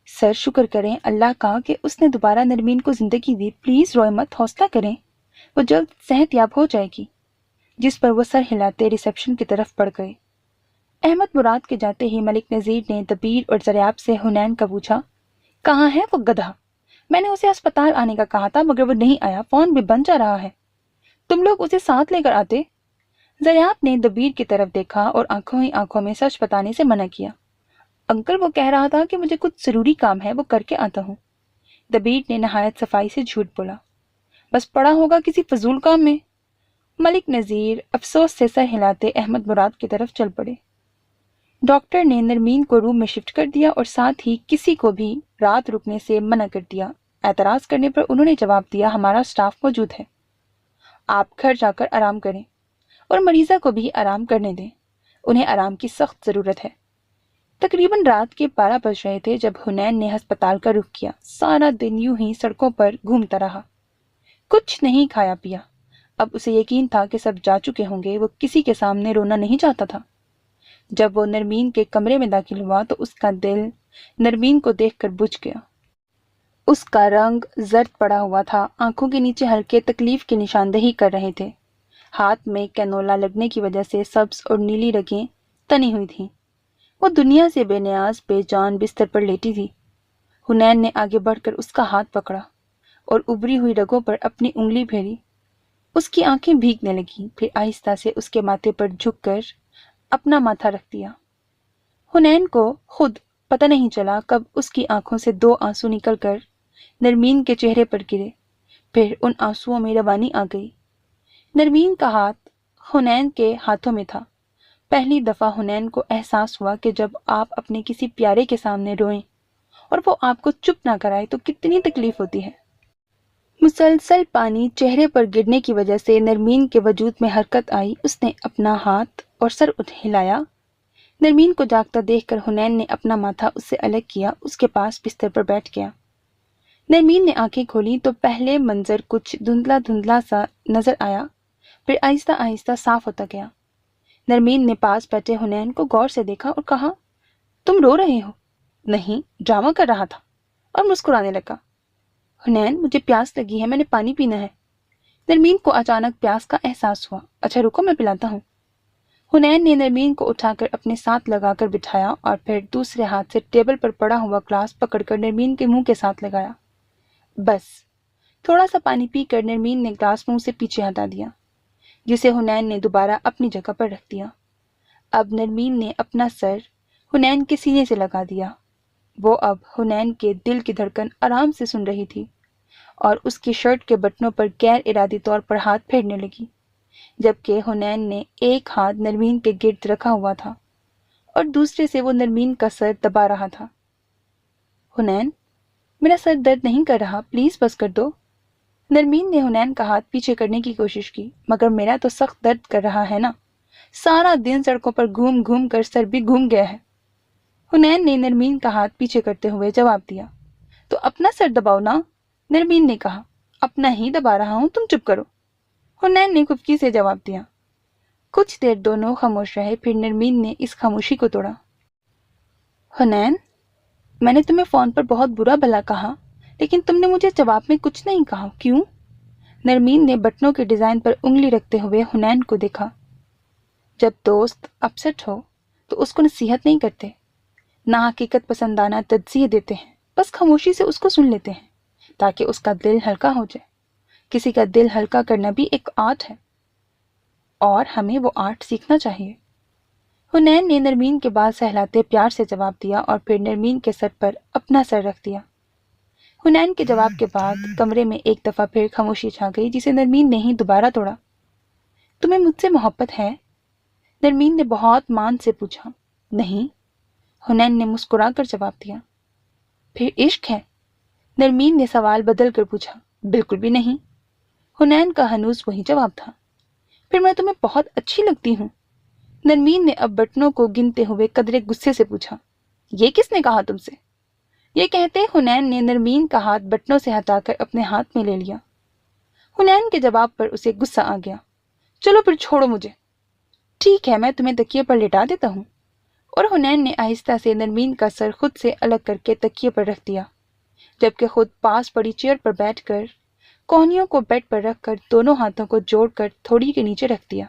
سر شکر کریں اللہ کا کہ اس نے دوبارہ نرمین کو زندگی دی، پلیز روئے مت، حوصلہ کریں، وہ جلد صحت یاب ہو جائے گی۔ جس پر وہ سر ہلاتے ریسیپشن کی طرف بڑھ گئے۔ احمد مراد کے جاتے ہی ملک نذیر نے دبیر اور زریاب سے حنین کا پوچھا، کہاں ہے وہ گدھا؟ میں نے اسے ہسپتال آنے کا کہا تھا مگر وہ نہیں آیا، فون بھی بند جا رہا ہے، تم لوگ اسے ساتھ لے کر آتے۔ زریاب نے دبیر کی طرف دیکھا اور آنکھوں ہی آنکھوں میں سچ بتانے سے منع کیا۔ انکل وہ کہہ رہا تھا کہ مجھے کچھ ضروری کام ہے، وہ کر کے آتا ہوں۔ دبیر نے نہایت صفائی سے جھوٹ بولا۔ بس پڑا ہوگا کسی فضول کام میں۔ ملک نذیر افسوس سے سر ہلاتے احمد مراد کی طرف چل پڑے۔ ڈاکٹر نے نرمین کو روم میں شفٹ کر دیا اور ساتھ ہی کسی کو بھی رات رکنے سے منع کر دیا۔ اعتراض کرنے پر انہوں نے جواب دیا، ہمارا سٹاف موجود ہے، آپ گھر جا کر آرام کریں اور مریضہ کو بھی آرام کرنے دیں، انہیں آرام کی سخت ضرورت ہے۔ تقریباً رات کے 12 بج رہے تھے جب حنین نے ہسپتال کا رخ کیا۔ سارا دن یوں ہی سڑکوں پر گھومتا رہا، کچھ نہیں کھایا پیا۔ اب اسے یقین تھا کہ سب جا چکے ہوں گے۔ وہ کسی کے سامنے رونا نہیں چاہتا تھا۔ جب وہ نرمین کے کمرے میں داخل ہوا تو اس کا دل نرمین کو دیکھ کر بجھ گیا۔ اس کا رنگ زرد پڑا ہوا تھا، آنکھوں کے نیچے ہلکے تکلیف کی نشاندہی کر رہے تھے، ہاتھ میں کینولا لگنے کی وجہ سے سبز اور نیلی رگیں تنی ہوئی تھیں۔ وہ دنیا سے بے نیاز بے جان بستر پر لیٹی تھی۔ حنین نے آگے بڑھ کر اس کا ہاتھ پکڑا اور ابری ہوئی رگوں پر اپنی انگلی پھیری۔ اس کی آنکھیں بھیگنے لگیں، پھر آہستہ سے اس کے ماتھے پر جھک کر اپنا ماتھا رکھ دیا۔ حنین کو خود پتہ نہیں چلا کب اس کی آنکھوں سے 2 آنسو نکل کر نرمین کے چہرے پر گرے، پھر ان آنسوؤں میں روانی آ گئی۔ نرمین کا ہاتھ حنین کے ہاتھوں میں تھا۔ پہلی دفعہ حنین کو احساس ہوا کہ جب آپ اپنے کسی پیارے کے سامنے روئیں اور وہ آپ کو چپ نہ کرائے تو کتنی تکلیف ہوتی ہے۔ مسلسل پانی چہرے پر گرنے کی وجہ سے نرمین کے وجود میں حرکت آئی۔ اس نے اپنا ہاتھ اور سر ہلایا۔ نرمین کو جاگتا دیکھ کر حنین نے اپنا ماتھا اس سے الگ کیا، اس کے پاس بستر پر بیٹھ گیا۔ نرمین نے آنکھیں کھولیں تو پہلے منظر کچھ دھندلا دھندلا سا نظر آیا، پھر آہستہ آہستہ صاف ہوتا گیا۔ نرمین نے پاس بیٹھے حنین کو غور سے دیکھا اور کہا، تم رو رہے ہو؟ نہیں، ڈرامہ کر رہا تھا، اور مسکرانے لگا۔ حنین، مجھے پیاس لگی ہے، میں نے پانی پینا ہے۔ نرمین کو اچانک پیاس کا احساس ہوا۔ اچھا رکو، میں پلاتا ہوں۔ حنین نے نرمین کو اٹھا کر اپنے ساتھ لگا کر بٹھایا اور پھر دوسرے ہاتھ سے ٹیبل پر پڑا ہوا گلاس پکڑ کر نرمین کے منہ کے ساتھ لگایا۔ بس تھوڑا سا پانی پی کر نرمین نے گلاس منہ سے پیچھے ہٹا دیا، جسے حنین نے دوبارہ اپنی جگہ پر رکھ دیا۔ اب نرمین نے اپنا سر حنین کے سینے سے لگا دیا۔ وہ اب حنین کے دل کی دھڑکن آرام سے سن رہی تھی اور اس کی شرٹ کے بٹنوں پر غیر ارادی طور پر ہاتھ پھیرنے لگی، جبکہ حنین نے ایک ہاتھ نرمین کے گرد رکھا ہوا تھا اور دوسرے سے وہ نرمین کا سر دبا رہا تھا۔ حنین، میرا سر درد نہیں کر رہا، پلیز بس کر دو۔ نرمین نے حنین کا ہاتھ پیچھے کرنے کی کوشش کی، مگر میرا تو سخت درد کر رہا ہے نا، سارا دن سڑکوں پر گھوم گھوم کر سر بھی گھوم گیا ہے۔ حنین نے نرمین کا ہاتھ پیچھے کرتے ہوئے جواب دیا۔ تو اپنا سر دباؤ نا، نرمین نے کہا۔ اپنا ہی دبا رہا ہوں، تم چپ کرو، حنین نے خفگی سے جواب دیا۔ کچھ دیر دونوں خاموش رہے، پھر نرمین نے اس خاموشی کو توڑا۔ حنین، میں نے تمہیں فون پر بہت برا بھلا کہا، لیکن تم نے مجھے جواب میں کچھ نہیں کہا، کیوں؟ نرمین نے بٹنوں کے ڈیزائن پر انگلی رکھتے ہوئے حنین کو دیکھا۔ جب دوست اپسٹ ہو تو اس کو نصیحت نہیں کرتے، نہ حقیقت پسندانہ تجزیے دیتے ہیں، بس خاموشی سے اس کو سن لیتے ہیں تاکہ اس کا دل ہلکا ہو جائے۔ کسی کا دل ہلکا کرنا بھی ایک آرٹ ہے اور ہمیں وہ آرٹ سیکھنا چاہیے۔ حنین نے نرمین کے بال سہلاتے پیار سے جواب دیا اور پھر نرمین کے سر پر اپنا سر رکھ دیا۔ حنین کے جواب کے بعد کمرے میں ایک دفعہ پھر خاموشی چھا گئی، جسے نرمین نے ہی دوبارہ توڑا۔ تمہیں مجھ سے محبت ہے؟ نرمین نے بہت مان سے پوچھا۔ نہیں، حنین نے مسکرا کر جواب دیا۔ پھر عشق ہے؟ نرمین نے سوال بدل کر پوچھا۔ بالکل بھی نہیں، حنین کا ہنوز وہی جواب تھا۔ پھر میں تمہیں بہت اچھی لگتی ہوں، نرمین نے اب بٹنوں کو گنتے ہوئے قدرے غصے سے پوچھا۔ یہ کس نے کہا تم سے؟ یہ کہتے حنین نے نرمین کا ہاتھ بٹنوں سے ہٹا کر اپنے ہاتھ میں لے لیا۔ حنین کے جواب پر اسے غصہ آ گیا۔ چلو پھر چھوڑو مجھے۔ ٹھیک ہے، میں تمہیں تکیے پر لٹا دیتا ہوں، اور حنین نے آہستہ سے نرمین کا سر خود سے الگ کر کے تکیے پر رکھ دیا، جبکہ خود پاس پڑی چیئر پر بیٹھ کر کوہنیوں کو بیڈ پر رکھ کر دونوں ہاتھوں کو جوڑ کر تھوڑی کے نیچے رکھ دیا۔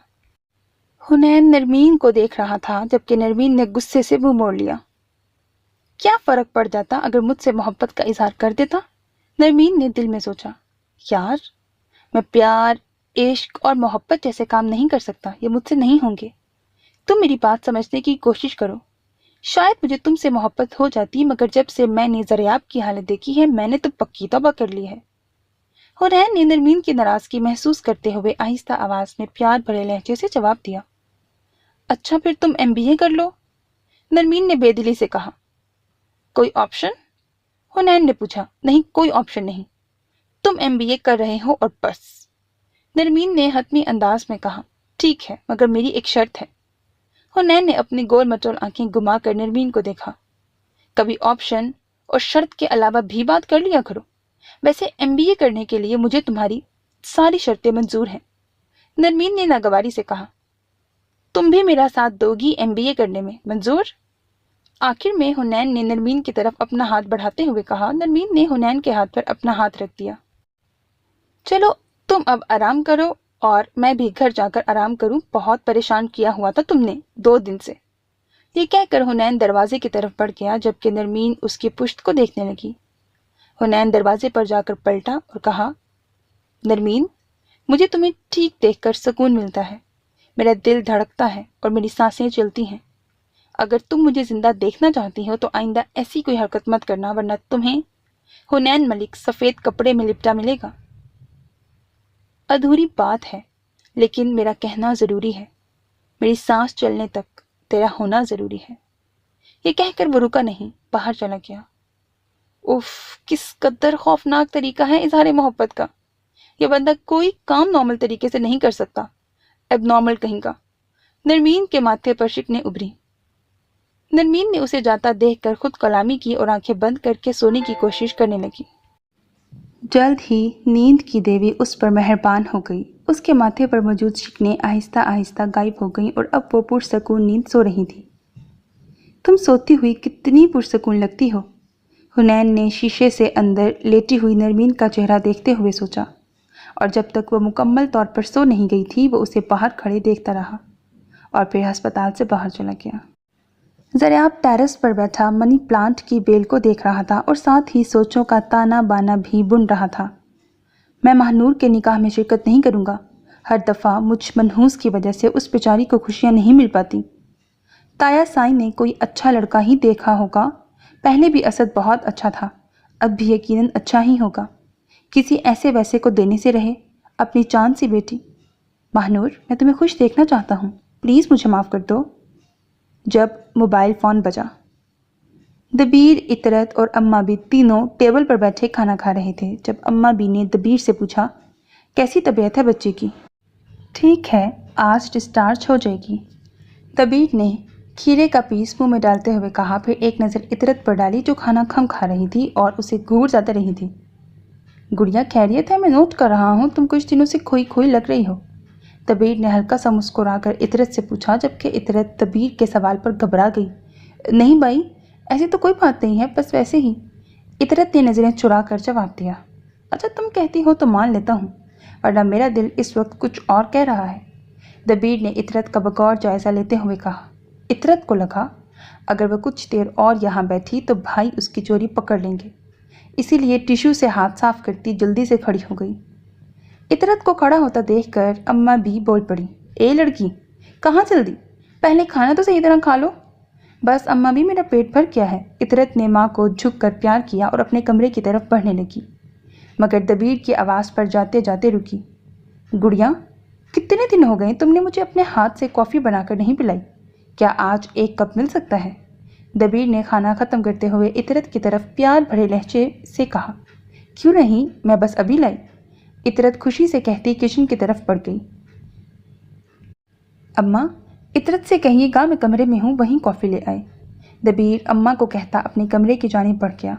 حنین نرمین کو دیکھ رہا تھا، جبکہ نرمین نے غصے سے منہ موڑ لیا۔ کیا فرق پڑ جاتا اگر مجھ سے محبت کا اظہار کر دیتا؟ نرمین نے دل میں سوچا۔ یار، میں پیار، عشق اور محبت جیسے کام نہیں کر سکتا، یہ مجھ سے نہیں ہوں گے۔ تم میری بات سمجھنے کی کوشش کرو۔ شاید مجھے تم سے محبت ہو جاتی، مگر جب سے میں نے زریاب کی حالت دیکھی ہے، میں نے تو پکی توبہ کر لی ہے۔ حنین نے نرمین کی ناراضگی محسوس کرتے ہوئے آہستہ آواز میں پیار بھرے لہجے سے جواب دیا۔ اچھا پھر تم MBA کر لو، نرمین نے بے دلی سے کہا۔ کوئی آپشن؟ हुनैन ने पूछा। नहीं, कोई ऑप्शन नहीं, तुम MBA कर रहे हो और बस। नरमीन ने हतमी अंदाज में कहा। ठीक है, मगर मेरी एक शर्त है। हुनैन ने अपनी गोल मटोल आंखें घुमाकर नरमीन को देखा। कभी ऑप्शन और शर्त के अलावा भी बात कर लिया करो। वैसे MBA करने के लिए मुझे तुम्हारी सारी शर्तें मंजूर हैं। नरमीन ने नागवारी से कहा। तुम भी मेरा साथ दोगी MBA करने में? मंजूर? आखिर में हुनैन ने नरमीन की तरफ अपना हाथ बढ़ाते हुए कहा। नरमीन ने हुनैन के हाथ पर अपना हाथ रख दिया। चलो तुम अब आराम करो और मैं भी घर जाकर आराम करूं। बहुत परेशान किया हुआ था तुमने 2 दिन से। ये कहकर हुनैन दरवाजे की तरफ बढ़ गया, जबकि नरमीन उसकी पुश्त को देखने लगी। हुनैन दरवाजे पर जाकर पलटा और कहा, नरमीन, मुझे तुम्हें ठीक देखकर सुकून मिलता है। मेरा दिल धड़कता है और मेरी सांसें चलती हैं। अगर तुम मुझे जिंदा देखना चाहती हो तो आइंदा ऐसी कोई हरकत मत करना, वरना तुम्हें हुनैन मलिक सफेद कपड़े में लिपटा मिलेगा। अधूरी बात है, लेकिन मेरा कहना जरूरी है। मेरी सांस चलने तक तेरा होना जरूरी है। ये कहकर वो रुका नहीं, बाहर चला गया। उफ, किस कदर खौफनाक तरीका है इजहार मोहब्बत का। यह बंदा कोई काम नॉर्मल तरीके से नहीं कर सकता। एबनॉर्मल कहीं का। नरमीन के माथे पर शिकने उभरी। नरमीन ने उसे जाता देखकर खुद कलामी की और आंखें बंद करके सोने की कोशिश करने लगी। जल्द ही नींद की देवी उस पर मेहरबान हो गई। उसके माथे पर मौजूद शिकने आहिस्ता आहिस्ता गायब हो गईं और अब वो पुरसकून नींद सो रही थी। तुम सोती हुई कितनी पुरसकून लगती हो, हुनैन ने शीशे से अंदर लेटी हुई नरमीन का चेहरा देखते हुए सोचा। और जब तक वह मुकम्मल तौर पर सो नहीं गई थी, वो उसे बाहर खड़े देखता रहा और फिर अस्पताल से बाहर चला गया। ज़रियाब टेरेस पर बैठा मनी प्लांट की बेल को देख रहा था और साथ ही सोचों का ताना बाना भी बुन रहा था। मैं महानूर के निकाह में शिरकत नहीं करूँगा। हर दफ़ा मुझ मनहूस की वजह से उस बेचारी को खुशियाँ नहीं मिल पाती। ताया साई ने कोई अच्छा लड़का ही देखा होगा। पहले भी असद बहुत अच्छा था, अब भी यकीनन अच्छा ही होगा। किसी ऐसे वैसे को देने से रहे, अपनी चांद सी बेटी। महानूर, मैं तुम्हें खुश देखना चाहता हूँ, प्लीज़ मुझे माफ़ कर दो। जब मोबाइल फ़ोन बजा। दबीर, इतरत और अम्मा भी तीनों टेबल पर बैठे खाना खा रहे थे। जब अम्मा भी ने दबीर से पूछा, कैसी तबीयत है बच्चे की? ठीक है, आज डिस्चार्ज हो जाएगी। दबीर ने खीरे का पीस मुंह में डालते हुए कहा, फिर एक नज़र इतरत पर डाली जो खाना कम खा रही थी और उसे घूर ज़्यादा रही थी। गुड़िया खैरियत है? मैं नोट कर रहा हूँ, तुम कुछ दिनों से खोई खोई लग रही हो। दबीर ने हल्का सा मुस्कुराकर इतरत से पूछा, जबकि इतरत दबीर के सवाल पर घबरा गई। नहीं भाई, ऐसी तो कोई बात नहीं है, बस वैसे ही। इतरत ने नज़रें चुरा कर जवाब दिया। अच्छा, तुम कहती हो तो मान लेता हूँ, वरना मेरा दिल इस वक्त कुछ और कह रहा है। दबीर ने इतरत का बगौर जायज़ा लेते हुए कहा। इतरत को लगा अगर वह कुछ देर और यहाँ बैठी तो भाई उसकी चोरी पकड़ लेंगे, इसीलिए टिश्यू से हाथ साफ करती जल्दी से खड़ी हो गई। इतरत को खड़ा होता देखकर अम्मा भी बोल पड़ी, ए लड़की, कहाँ चल दी? पहले खाना तो सही तरह खा लो। बस अम्मा भी, मेरा पेट भर गया है। इतरत ने माँ को झुककर प्यार किया और अपने कमरे की तरफ बढ़ने लगी, मगर दबीर की आवाज़ पर जाते जाते रुकी। गुड़िया, कितने दिन हो गए तुमने मुझे अपने हाथ से कॉफ़ी बनाकर नहीं पिलाई। क्या आज एक कप मिल सकता है? दबीर ने खाना ख़त्म करते हुए इतरत की तरफ प्यार भरे लहजे से कहा। क्यों नहीं, मैं बस अभी लाई। इतरत खुशी से कहती किचन की तरफ बढ़ गई। अम्मा, इतरत से कहिएगा मैं कमरे में हूँ, वहीं कॉफ़ी ले आए। दबीर अम्मा को कहता अपने कमरे की जानिब बढ़ गया।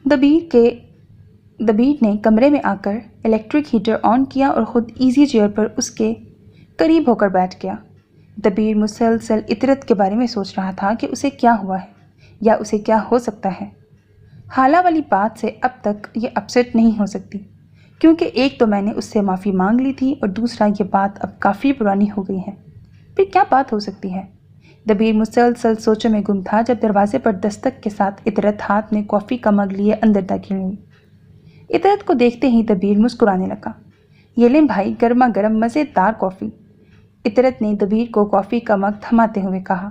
दबीर ने कमरे में आकर इलेक्ट्रिक हीटर ऑन किया और ख़ुद इजी चेयर पर उसके करीब होकर बैठ गया। दबीर मुसलसल इतरत के बारे में सोच रहा था कि उसे क्या हुआ है या उसे क्या हो सकता है। हाला वाली बात से अब तक ये अपसेट नहीं हो सकती, क्योंकि एक तो मैंने उससे माफ़ी मांग ली थी और दूसरा ये बात अब काफ़ी पुरानी हो गई है। फिर क्या बात हो सकती है? दबीर मुसलसल सोचों में गुम था जब दरवाजे पर दस्तक के साथ इतरत हाथ में कॉफ़ी का मग लिए अंदर दाखिल हुई। इतरत को देखते ही दबीर मुस्कुराने लगा। ये लें भाई, गर्मा गर्म मज़ेदार कॉफ़ी। इतरत ने दबीर को कॉफ़ी का मग थमाते हुए कहा।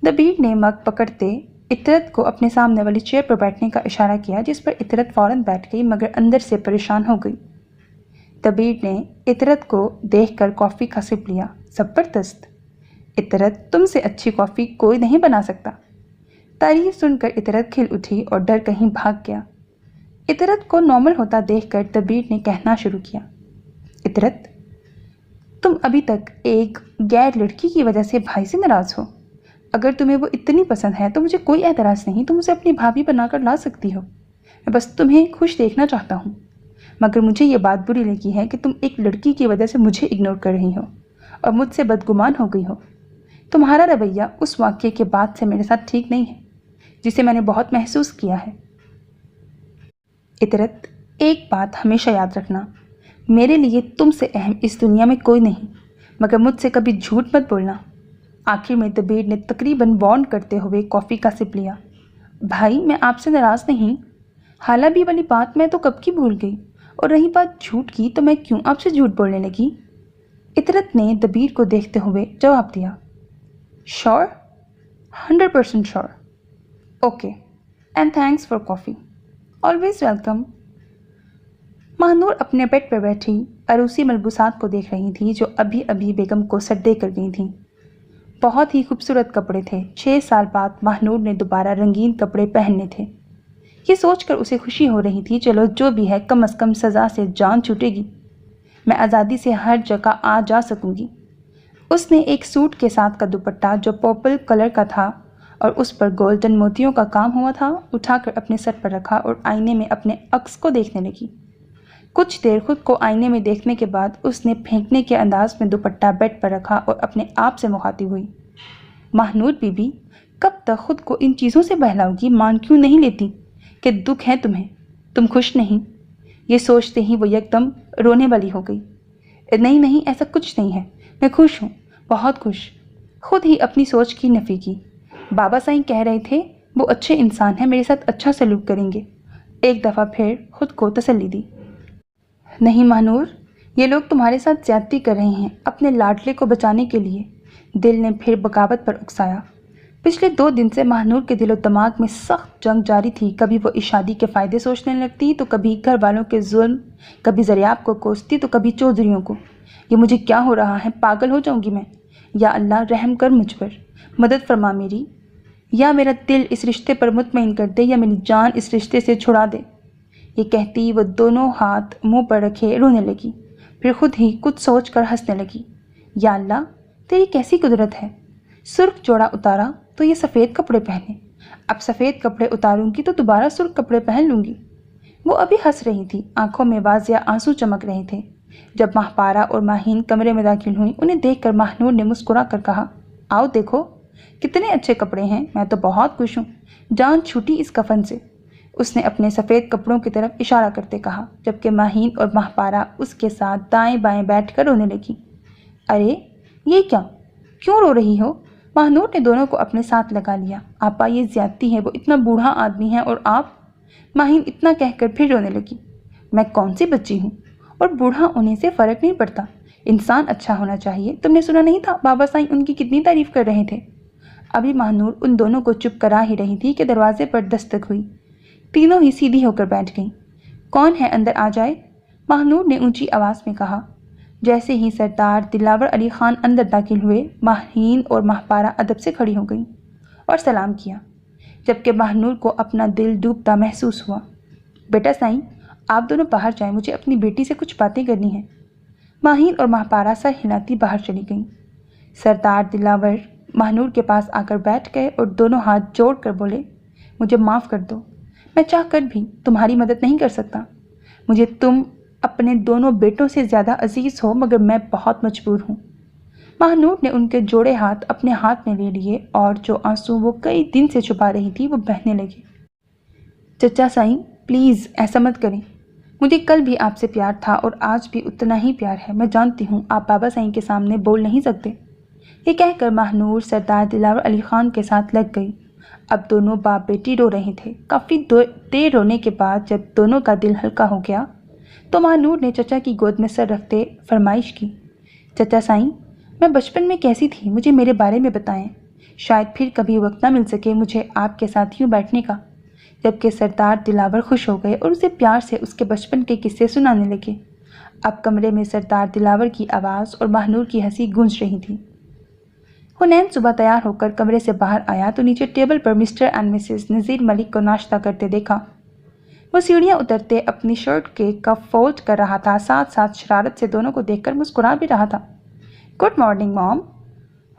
दबीर ने मग पकड़ते इतरत को अपने सामने वाली चेयर पर बैठने का इशारा किया, जिस पर इतरत फ़ौरन बैठ गई, मगर अंदर से परेशान हो गई। दबीर ने इतरत को देखकर कॉफ़ी का सिप लिया। ज़बरदस्त इतरत, तुमसे अच्छी कॉफ़ी कोई नहीं बना सकता। तारीफ सुनकर इतरत खिल उठी और डर कहीं भाग गया। इतरत को नॉर्मल होता देखकर दबीर ने कहना शुरू किया, इतरत, तुम अभी तक एक गैर लड़की की वजह से भाई से नाराज़ हो। अगर तुम्हें वो इतनी पसंद है तो मुझे कोई एतराज़ नहीं, तुम उसे अपनी भाभी बनाकर ला सकती हो। मैं बस तुम्हें खुश देखना चाहता हूँ। मगर मुझे ये बात बुरी लगी है कि तुम एक लड़की की वजह से मुझे इग्नोर कर रही हो और मुझसे बदगुमान हो गई हो। तुम्हारा रवैया उस वाक़ये के बाद से मेरे साथ ठीक नहीं है, जिसे मैंने बहुत महसूस किया है। इतरत, एक बात हमेशा याद रखना, मेरे लिए तुमसे अहम इस दुनिया में कोई नहीं, मगर मुझसे कभी झूठ मत बोलना। आखिर में दबीर ने तकरीबन वार्न करते हुए कॉफ़ी का सिप लिया। भाई, मैं आपसे नाराज़ नहीं, हालाबी वाली बात मैं तो कब की भूल गई, और रही बात झूठ की तो मैं क्यों आपसे झूठ बोलने लगी। इतरत ने दबीर को देखते हुए जवाब दिया, sure, 100% sure. Okay, and thanks for coffee, always welcome. Mahnoor अपने बेड पर बैठी अरूसी मलबूसात को देख रही थी जो अभी अभी बेगम को सर कर गई थी। बहुत ही खूबसूरत कपड़े थे। 6 साल बाद महानूर ने दोबारा रंगीन कपड़े पहनने थे। ये सोचकर उसे खुशी हो रही थी, चलो जो भी है कम से कम सज़ा से जान छूटेगी, मैं आज़ादी से हर जगह आ जा सकूंगी। उसने एक सूट के साथ का दुपट्टा जो पर्पल कलर का था और उस पर गोल्डन मोतियों का काम हुआ था उठाकर अपने सर पर रखा और आईने में अपने अक्स को देखने लगी। कुछ देर खुद को आईने में देखने के बाद उसने फेंकने के अंदाज में दुपट्टा बेड पर रखा और अपने आप से मुखातिब हुई, महानूर बीबी, कब तक खुद को इन चीज़ों से बहलाओगी? मान क्यों नहीं लेती कि दुख है तुम्हें, तुम खुश नहीं? ये सोचते ही वो एकदम रोने वाली हो गई। नहीं नहीं, ऐसा कुछ नहीं है, मैं खुश हूँ, बहुत खुश। खुद ही अपनी सोच की नफ़ी की। बाबा साईं कह रहे थे वो अच्छे इंसान हैं, मेरे साथ अच्छा सलूक करेंगे। एक दफ़ा फिर खुद को तसल्ली दी। नहीं महानूर, ये लोग तुम्हारे साथ ज्यादती कर रहे हैं अपने लाडले को बचाने के लिए। दिल ने फिर बगावत पर उकसाया। पिछले 2 दिन से महानूर के दिलो दिमाग में सख्त जंग जारी थी। कभी वो इस शादी के फ़ायदे सोचने लगती तो कभी घर वालों के जुल्म, कभी ज़रियाब को कोसती तो कभी चौधरियों को। ये मुझे क्या हो रहा है, पागल हो जाऊंगी मैं। या अल्लाह रहम कर मुझ पर, मदद फरमा मेरी। या मेरा दिल इस रिश्ते पर मुतमईन कर दे या मेरी जान इस रिश्ते से छुड़ा दे। ये कहती वो दोनों हाथ मुंह पर रखे रोने लगी। फिर खुद ही कुछ सोच कर हंसने लगी। या अल्लाह, तेरी कैसी कुदरत है। सुर्ख जोड़ा उतारा तो ये सफ़ेद कपड़े पहने, अब सफ़ेद कपड़े उतारूंगी तो दोबारा सुर्ख कपड़े पहन लूँगी। वो अभी हंस रही थी, आंखों में वाज़िया आंसू चमक रहे थे। जब माहपारा और माहीन कमरे में दाखिल हुई, उन्हें देखकर महानूर ने मुस्कुरा कर कहा, आओ देखो कितने अच्छे कपड़े हैं, मैं तो बहुत खुश हूँ, जान छूटी इस कफन से। उसने अपने सफ़ेद कपड़ों की तरफ इशारा करते कहा, जबकि माहीन और माहपारा उसके साथ दाएं बाएं बैठकर रोने लगी। अरे ये क्या, क्यों रो रही हो? महानूर ने दोनों को अपने साथ लगा लिया। आपा, ये ज्यादती है, वो इतना बूढ़ा आदमी है और आप। माहीन इतना कहकर फिर रोने लगी। मैं कौन सी बच्ची हूँ, और बूढ़ा होने से फ़र्क नहीं पड़ता, इंसान अच्छा होना चाहिए। तुमने सुना नहीं था बाबा साईं उनकी कितनी तारीफ़ कर रहे थे। अभी महानूर उन दोनों को चुप करा ही रही थी कि दरवाजे पर दस्तक हुई। तीनों ही सीधी होकर बैठ गईं। कौन है, अंदर आ जाए, महानूर ने ऊंची आवाज़ में कहा। जैसे ही सरदार दिलावर अली ख़ान अंदर दाखिल हुए, माहीन और माहपारा अदब से खड़ी हो गईं और सलाम किया, जबकि महानूर को अपना दिल डूबता महसूस हुआ। बेटा साईं, आप दोनों बाहर जाएं, मुझे अपनी बेटी से कुछ बातें करनी हैं। माहीन और माहपारा सर हिलाती बाहर चली गईं। सरदार दिलावर महानूर के पास आकर बैठ गए और दोनों हाथ जोड़ कर बोले, मुझे माफ़ कर दो, मैं चाहकर भी तुम्हारी मदद नहीं कर सकता। मुझे तुम अपने दोनों बेटों से ज़्यादा अजीज़ हो, मगर मैं बहुत मजबूर हूँ। महानूर ने उनके जोड़े हाथ अपने हाथ में ले लिए और जो आंसू वो कई दिन से छुपा रही थी वो बहने लगे। चचा साईं, प्लीज़ ऐसा मत करें, मुझे कल भी आपसे प्यार था और आज भी उतना ही प्यार है। मैं जानती हूँ आप बाबा साईं के सामने बोल नहीं सकते। ये कहकर महानूर सरदार दिलावर अली ख़ान के साथ लग गई। अब दोनों बाप बेटी रो रहे थे। काफ़ी देर रोने के बाद जब दोनों का दिल हल्का हो गया तो महानूर ने चचा की गोद में सर रखते फरमाइश की, चचा साईं, मैं बचपन में कैसी थी, मुझे मेरे बारे में बताएं। शायद फिर कभी वक्त ना मिल सके मुझे आपके साथ यूँ बैठने का। जबकि सरदार दिलावर खुश हो गए और उसे प्यार से उसके बचपन के किस्से सुनाने लगे। अब कमरे में सरदार दिलावर की आवाज़ और महानूर की हंसी गूंज रही थी। हुनैन सुबह तैयार होकर कमरे से बाहर आया तो नीचे टेबल पर मिस्टर एंड मिसेस नज़ीर मलिक को नाश्ता करते देखा। वो सीढ़ियाँ उतरते अपनी शर्ट के कफ फोल्ड कर रहा था, साथ साथ शरारत से दोनों को देखकर मुस्कुरा भी रहा था। गुड मॉर्निंग मॉम,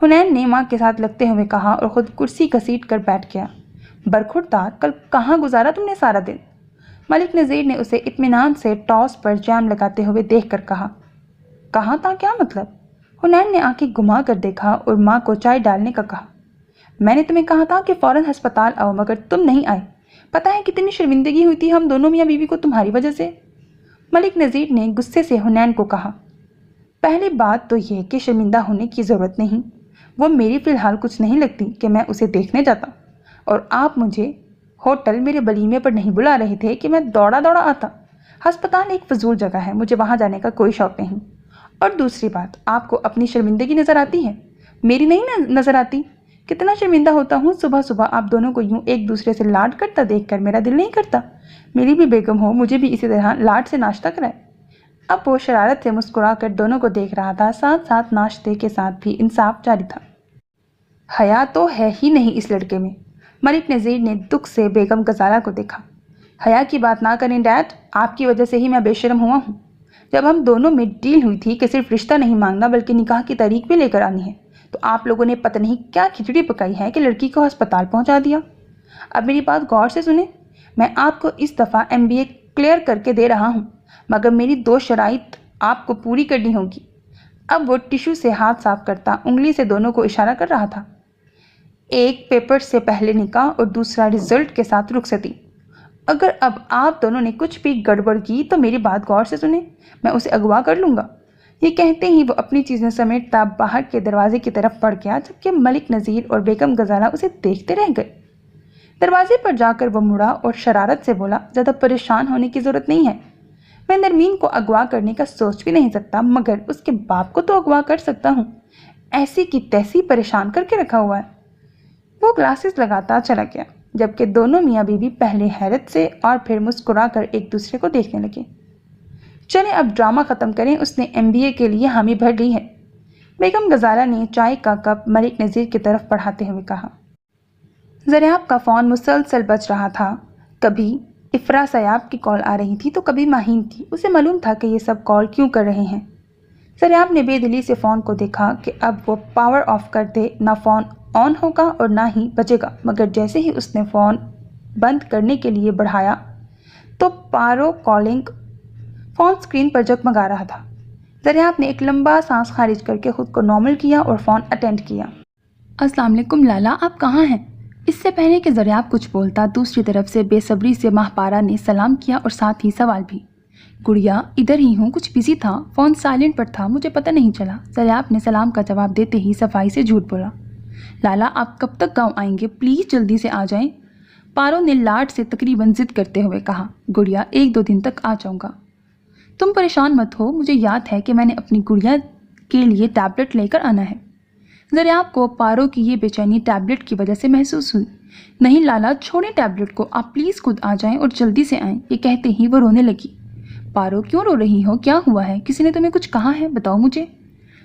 हुनैन ने माँ के साथ लगते हुए कहा और खुद कुर्सी घसीट कर बैठ गया। बरखुरदार, कल कहाँ गुजारा तुमने सारा दिन? मलिक नज़ीर ने उसे इत्मीनान से टॉस पर जैम लगाते हुए देख कर कहा। कहाँ था क्या मतलब? हुनैन ने आंखें घुमा कर देखा और माँ को चाय डालने का कहा। मैंने तुम्हें कहा था कि फ़ौरन अस्पताल आओ, मगर तुम नहीं आए। पता है कितनी शर्मिंदगी हुई थी हम दोनों मियाँ बीवी को तुम्हारी वजह से। मलिक नज़ीर ने गुस्से से हुनैन को कहा। पहली बात तो यह कि शर्मिंदा होने की ज़रूरत नहीं, वो मेरी फ़िलहाल कुछ नहीं लगती कि मैं उसे देखने जाता, और आप मुझे होटल मेरे वलीमे पर नहीं बुला रहे थे कि मैं दौड़ा दौड़ा आता। अस्पताल एक फजूल जगह है, मुझे वहाँ जाने का कोई शौक़ नहीं। और दूसरी बात, आपको अपनी शर्मिंदगी नज़र आती है, मेरी नहीं नज़र आती। कितना शर्मिंदा होता हूँ सुबह सुबह आप दोनों को यूँ एक दूसरे से लाड करता देखकर मेरा दिल नहीं करता मेरी भी बेगम हो, मुझे भी इसी तरह लाड से नाश्ता कराए। अब वो शरारत से मुस्कुरा कर दोनों को देख रहा था, साथ साथ नाश्ते के साथ भी इंसाफ जारी था। हया तो है ही नहीं इस लड़के में। मलिक नज़ीर ने दुख से बेगम गजाला को देखा। हया की बात ना करें डैड, आपकी वजह से ही मैं बेशर्म हुआ हूँ। जब हम दोनों में डील हुई थी कि सिर्फ रिश्ता नहीं मांगना बल्कि निकाह की तारीख भी लेकर आनी है, तो आप लोगों ने पता नहीं क्या खिचड़ी पकाई है कि लड़की को अस्पताल पहुंचा दिया। अब मेरी बात गौर से सुने, मैं आपको इस दफ़ा MBA क्लियर करके दे रहा हूं, मगर मेरी 2 शराइत आपको पूरी करनी होगी। अब वो टिश्यू से हाथ साफ करता उंगली से दोनों को इशारा कर रहा था। एक पेपर से पहले निकाह और दूसरा रिजल्ट के साथ रुखसती। अगर अब आप दोनों ने कुछ भी गड़बड़ की तो मेरी बात गौर से सुने, मैं उसे अगवा कर लूँगा। ये कहते ही वो अपनी चीज़ें समेटता बाहर के दरवाजे की तरफ बढ़ गया, जबकि मलिक नज़ीर और बेगम गजाला उसे देखते रह गए। दरवाजे पर जाकर वो मुड़ा और शरारत से बोला, ज़्यादा परेशान होने की ज़रूरत नहीं है। मैं नरमीन को अगवा करने का सोच भी नहीं सकता, मगर उसके बाप को तो अगवा कर सकता हूँ। ऐसी की तैसी परेशान करके रखा हुआ है। वो ग्लासेस लगाता चला गया, जबकि दोनों मियाँ बीवी पहले हैरत से और फिर मुस्कुरा कर एक दूसरे को देखने लगे। चले अब ड्रामा ख़त्म करें, उसने MBA के लिए हामी भर ली है। बेगम गजाला ने चाय का कप मलिक नज़ीर की तरफ बढ़ाते हुए कहा। ज़रियाब का फ़ोन मुसलसल बज रहा था। कभी इफ़रा सयाब की कॉल आ रही थी तो कभी माहीन की। उसे मालूम था कि ये सब कॉल क्यों कर रहे हैं। ज़रियाब ने बेदिली से फ़ोन को देखा कि अब वो पावर ऑफ कर दे, ना फ़ोन ऑन होगा और ना ही बजेगा, मगर जैसे ही उसने फ़ोन बंद करने के लिए बढ़ाया तो पारो कॉलिंग फ़ोन स्क्रीन पर जगमगा रहा था। ज़रियाब ने एक लंबा सांस खारिज करके खुद को नॉर्मल किया और फ़ोन अटेंड किया। अस्सलाम वालेकुम लाला, आप कहाँ हैं? इससे पहले कि ज़रियाब कुछ बोलता, दूसरी तरफ से बेसब्री से माहपारा ने सलाम किया और साथ ही सवाल भी। गुड़िया, इधर ही हूँ, कुछ बिजी था, फ़ोन साइलेंट पर था, मुझे पता नहीं चला। ज़रियाब ने सलाम का जवाब देते ही सफाई से झूठ बोला। लाला, आप कब तक गाँव आएंगे? प्लीज़ जल्दी से आ जाएं। पारो ने लाड से तकरीबन जिद करते हुए कहा। गुड़िया, 1-2 दिन तक आ जाऊँगा, तुम परेशान मत हो। मुझे याद है कि मैंने अपनी गुड़िया के लिए टैबलेट लेकर आना है। ज़रियाब को पारो की ये बेचैनी टैबलेट की वजह से महसूस हुई। नहीं लाला, छोड़ें टैबलेट को, आप प्लीज़ खुद आ जाएं और जल्दी से आएं। ये कहते ही वो रोने लगी। पारो, क्यों रो रही हो? क्या हुआ है? किसी ने तुम्हें कुछ कहा है? बताओ मुझे,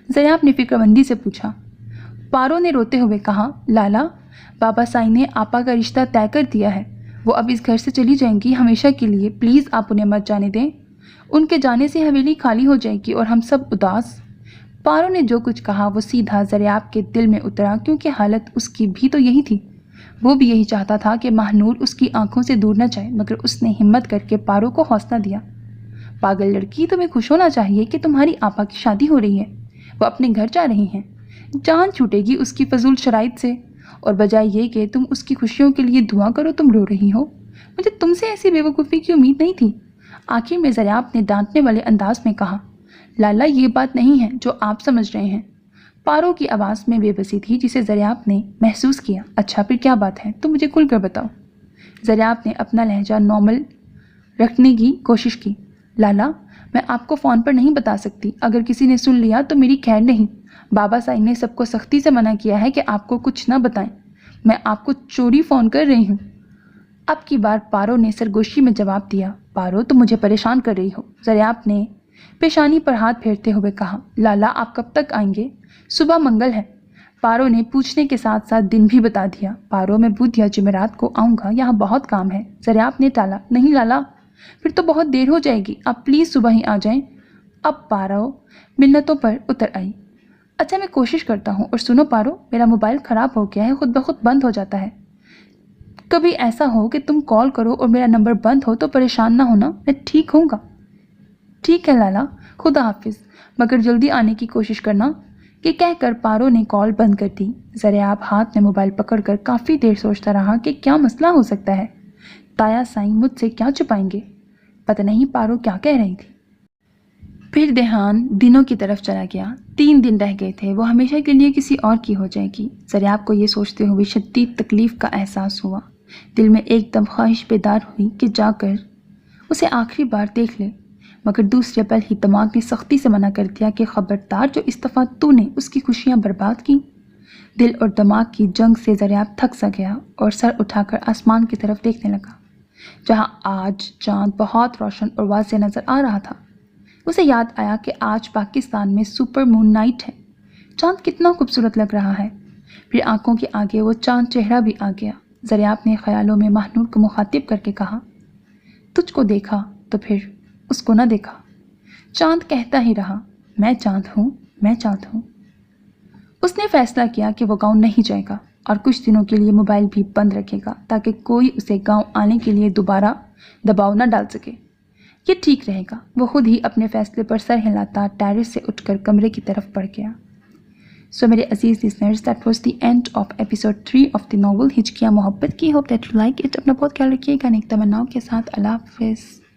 ज़रियाब ने फिक्रमंदी से पूछा। पारो ने रोते हुए कहा, लाला, बाबा साईं ने आपा का रिश्ता तय कर दिया है। वो अब इस घर से चली जाएंगी हमेशा के लिए। प्लीज़ आप उन्हें मत जाने दें। उनके जाने से हवेली खाली हो जाएगी और हम सब उदास। पारो ने जो कुछ कहा वो सीधा ज़रियाब के दिल में उतरा, क्योंकि हालत उसकी भी तो यही थी। वो भी यही चाहता था कि महानूर उसकी आंखों से दूर न जाए, मगर उसने हिम्मत करके पारो को हौसला दिया। पागल लड़की, तुम्हें खुश होना चाहिए कि तुम्हारी आपा की शादी हो रही है, वो अपने घर जा रही हैं। जान छूटेगी उसकी फजूल शराइत से, और बजाय ये कि तुम उसकी खुशियों के लिए दुआ करो, तुम रो रही हो। मुझे तुमसे ऐसी बेवकूफ़ी की उम्मीद नहीं थी। आखिर में ज़रियाब ने डांटने वाले अंदाज में कहा। लाला, ये बात नहीं है जो आप समझ रहे हैं। पारो की आवाज़ में बेबसी थी जिसे ज़रियाब ने महसूस किया। अच्छा, फिर क्या बात है, तुम मुझे खुल कर बताओ। ज़रियाब ने अपना लहजा नॉर्मल रखने की कोशिश की। लाला, मैं आपको फ़ोन पर नहीं बता सकती, अगर किसी ने सुन लिया तो मेरी खैर नहीं। बाबा साईं ने सबको सख्ती से मना किया है कि आपको कुछ न बताएं। मैं आपको चोरी फ़ोन कर रही हूँ। अब की बार पारो ने सरगोशी में जवाब दिया। पारो, तुम मुझे परेशान कर रही हो। ज़रियाब ने पेशानी पर हाथ फेरते हुए कहा। लाला, आप कब तक आएंगे? सुबह मंगल है, पारो ने पूछने के साथ साथ दिन भी बता दिया। पारो, मैं बुध या जुमेरात को आऊँगा, यहाँ बहुत काम है। ज़रियाब ने टाला। नहीं लाला, फिर तो बहुत देर हो जाएगी, आप प्लीज़ सुबह ही आ जाएं। अब पारो मिन्नतों पर उतर आई। अच्छा, मैं कोशिश करता हूँ। और सुनो पारो, मेरा मोबाइल ख़राब हो गया है, खुद ब खुद बंद हो जाता है। कभी ऐसा हो कि तुम कॉल करो और मेरा नंबर बंद हो तो परेशान ना होना, मैं ठीक होऊंगा। ठीक है लाला, खुदा हाफिज़, मगर जल्दी आने की कोशिश करना। कि कहकर पारो ने कॉल बंद कर दी। ज़रियाब हाथ में मोबाइल पकड़कर काफ़ी देर सोचता रहा कि क्या मसला हो सकता है। ताया साईं मुझसे क्या छुपाएंगे? पता नहीं पारो क्या कह रही थी। फिर ध्यान दिनों की तरफ चला गया। 3 दिन रह गए थे, वो हमेशा के लिए किसी और की हो जाएगी। ज़रियाब को ये सोचते हुए शदीद तकलीफ़ का एहसास हुआ। दिल में एकदम ख्वाहिश बेदार हुई कि जाकर उसे आखिरी बार देख ले, मगर दूसरे पल ही दिमाग ने सख्ती से मना कर दिया कि खबरदार, जो इस दफ़ा तूने उसकी खुशियाँ बर्बाद की। दिल और दिमाग की जंग से ज़रियाब थक सा गया और सर उठाकर आसमान की तरफ देखने लगा, जहाँ आज चाँद बहुत रोशन और वाज़ेह नज़र आ रहा था। उसे याद आया कि आज पाकिस्तान में सुपर मून नाइट है। चाँद कितना खूबसूरत लग रहा है। फिर आंखों के आगे वो चाँद चेहरा भी आ गया। ज़रियाब ने ख्यालों में महानूर को मुखातिब करके कहा, तुझको देखा तो फिर उसको न देखा। चाँद कहता ही रहा, मैं चाँद हूँ, मैं चाँद हूँ। उसने फैसला किया कि वो गांव नहीं जाएगा और कुछ दिनों के लिए मोबाइल भी बंद रखेगा, ताकि कोई उसे गांव आने के लिए दोबारा दबाव न डाल सके। ये ठीक रहेगा। वो खुद ही अपने फैसले पर सर हिलाता टेरेस से उठकर कमरे की तरफ बढ़ गया। सो मेरे अजीज listeners, that was the end of episode 3 of the novel Hichkiyan Mohabbat Ki. Hope that you like it. अपना बहुत ख्याल रखिएगा। नेक तमन्नाओं के साथ। अल्लाह हाफ़िज़।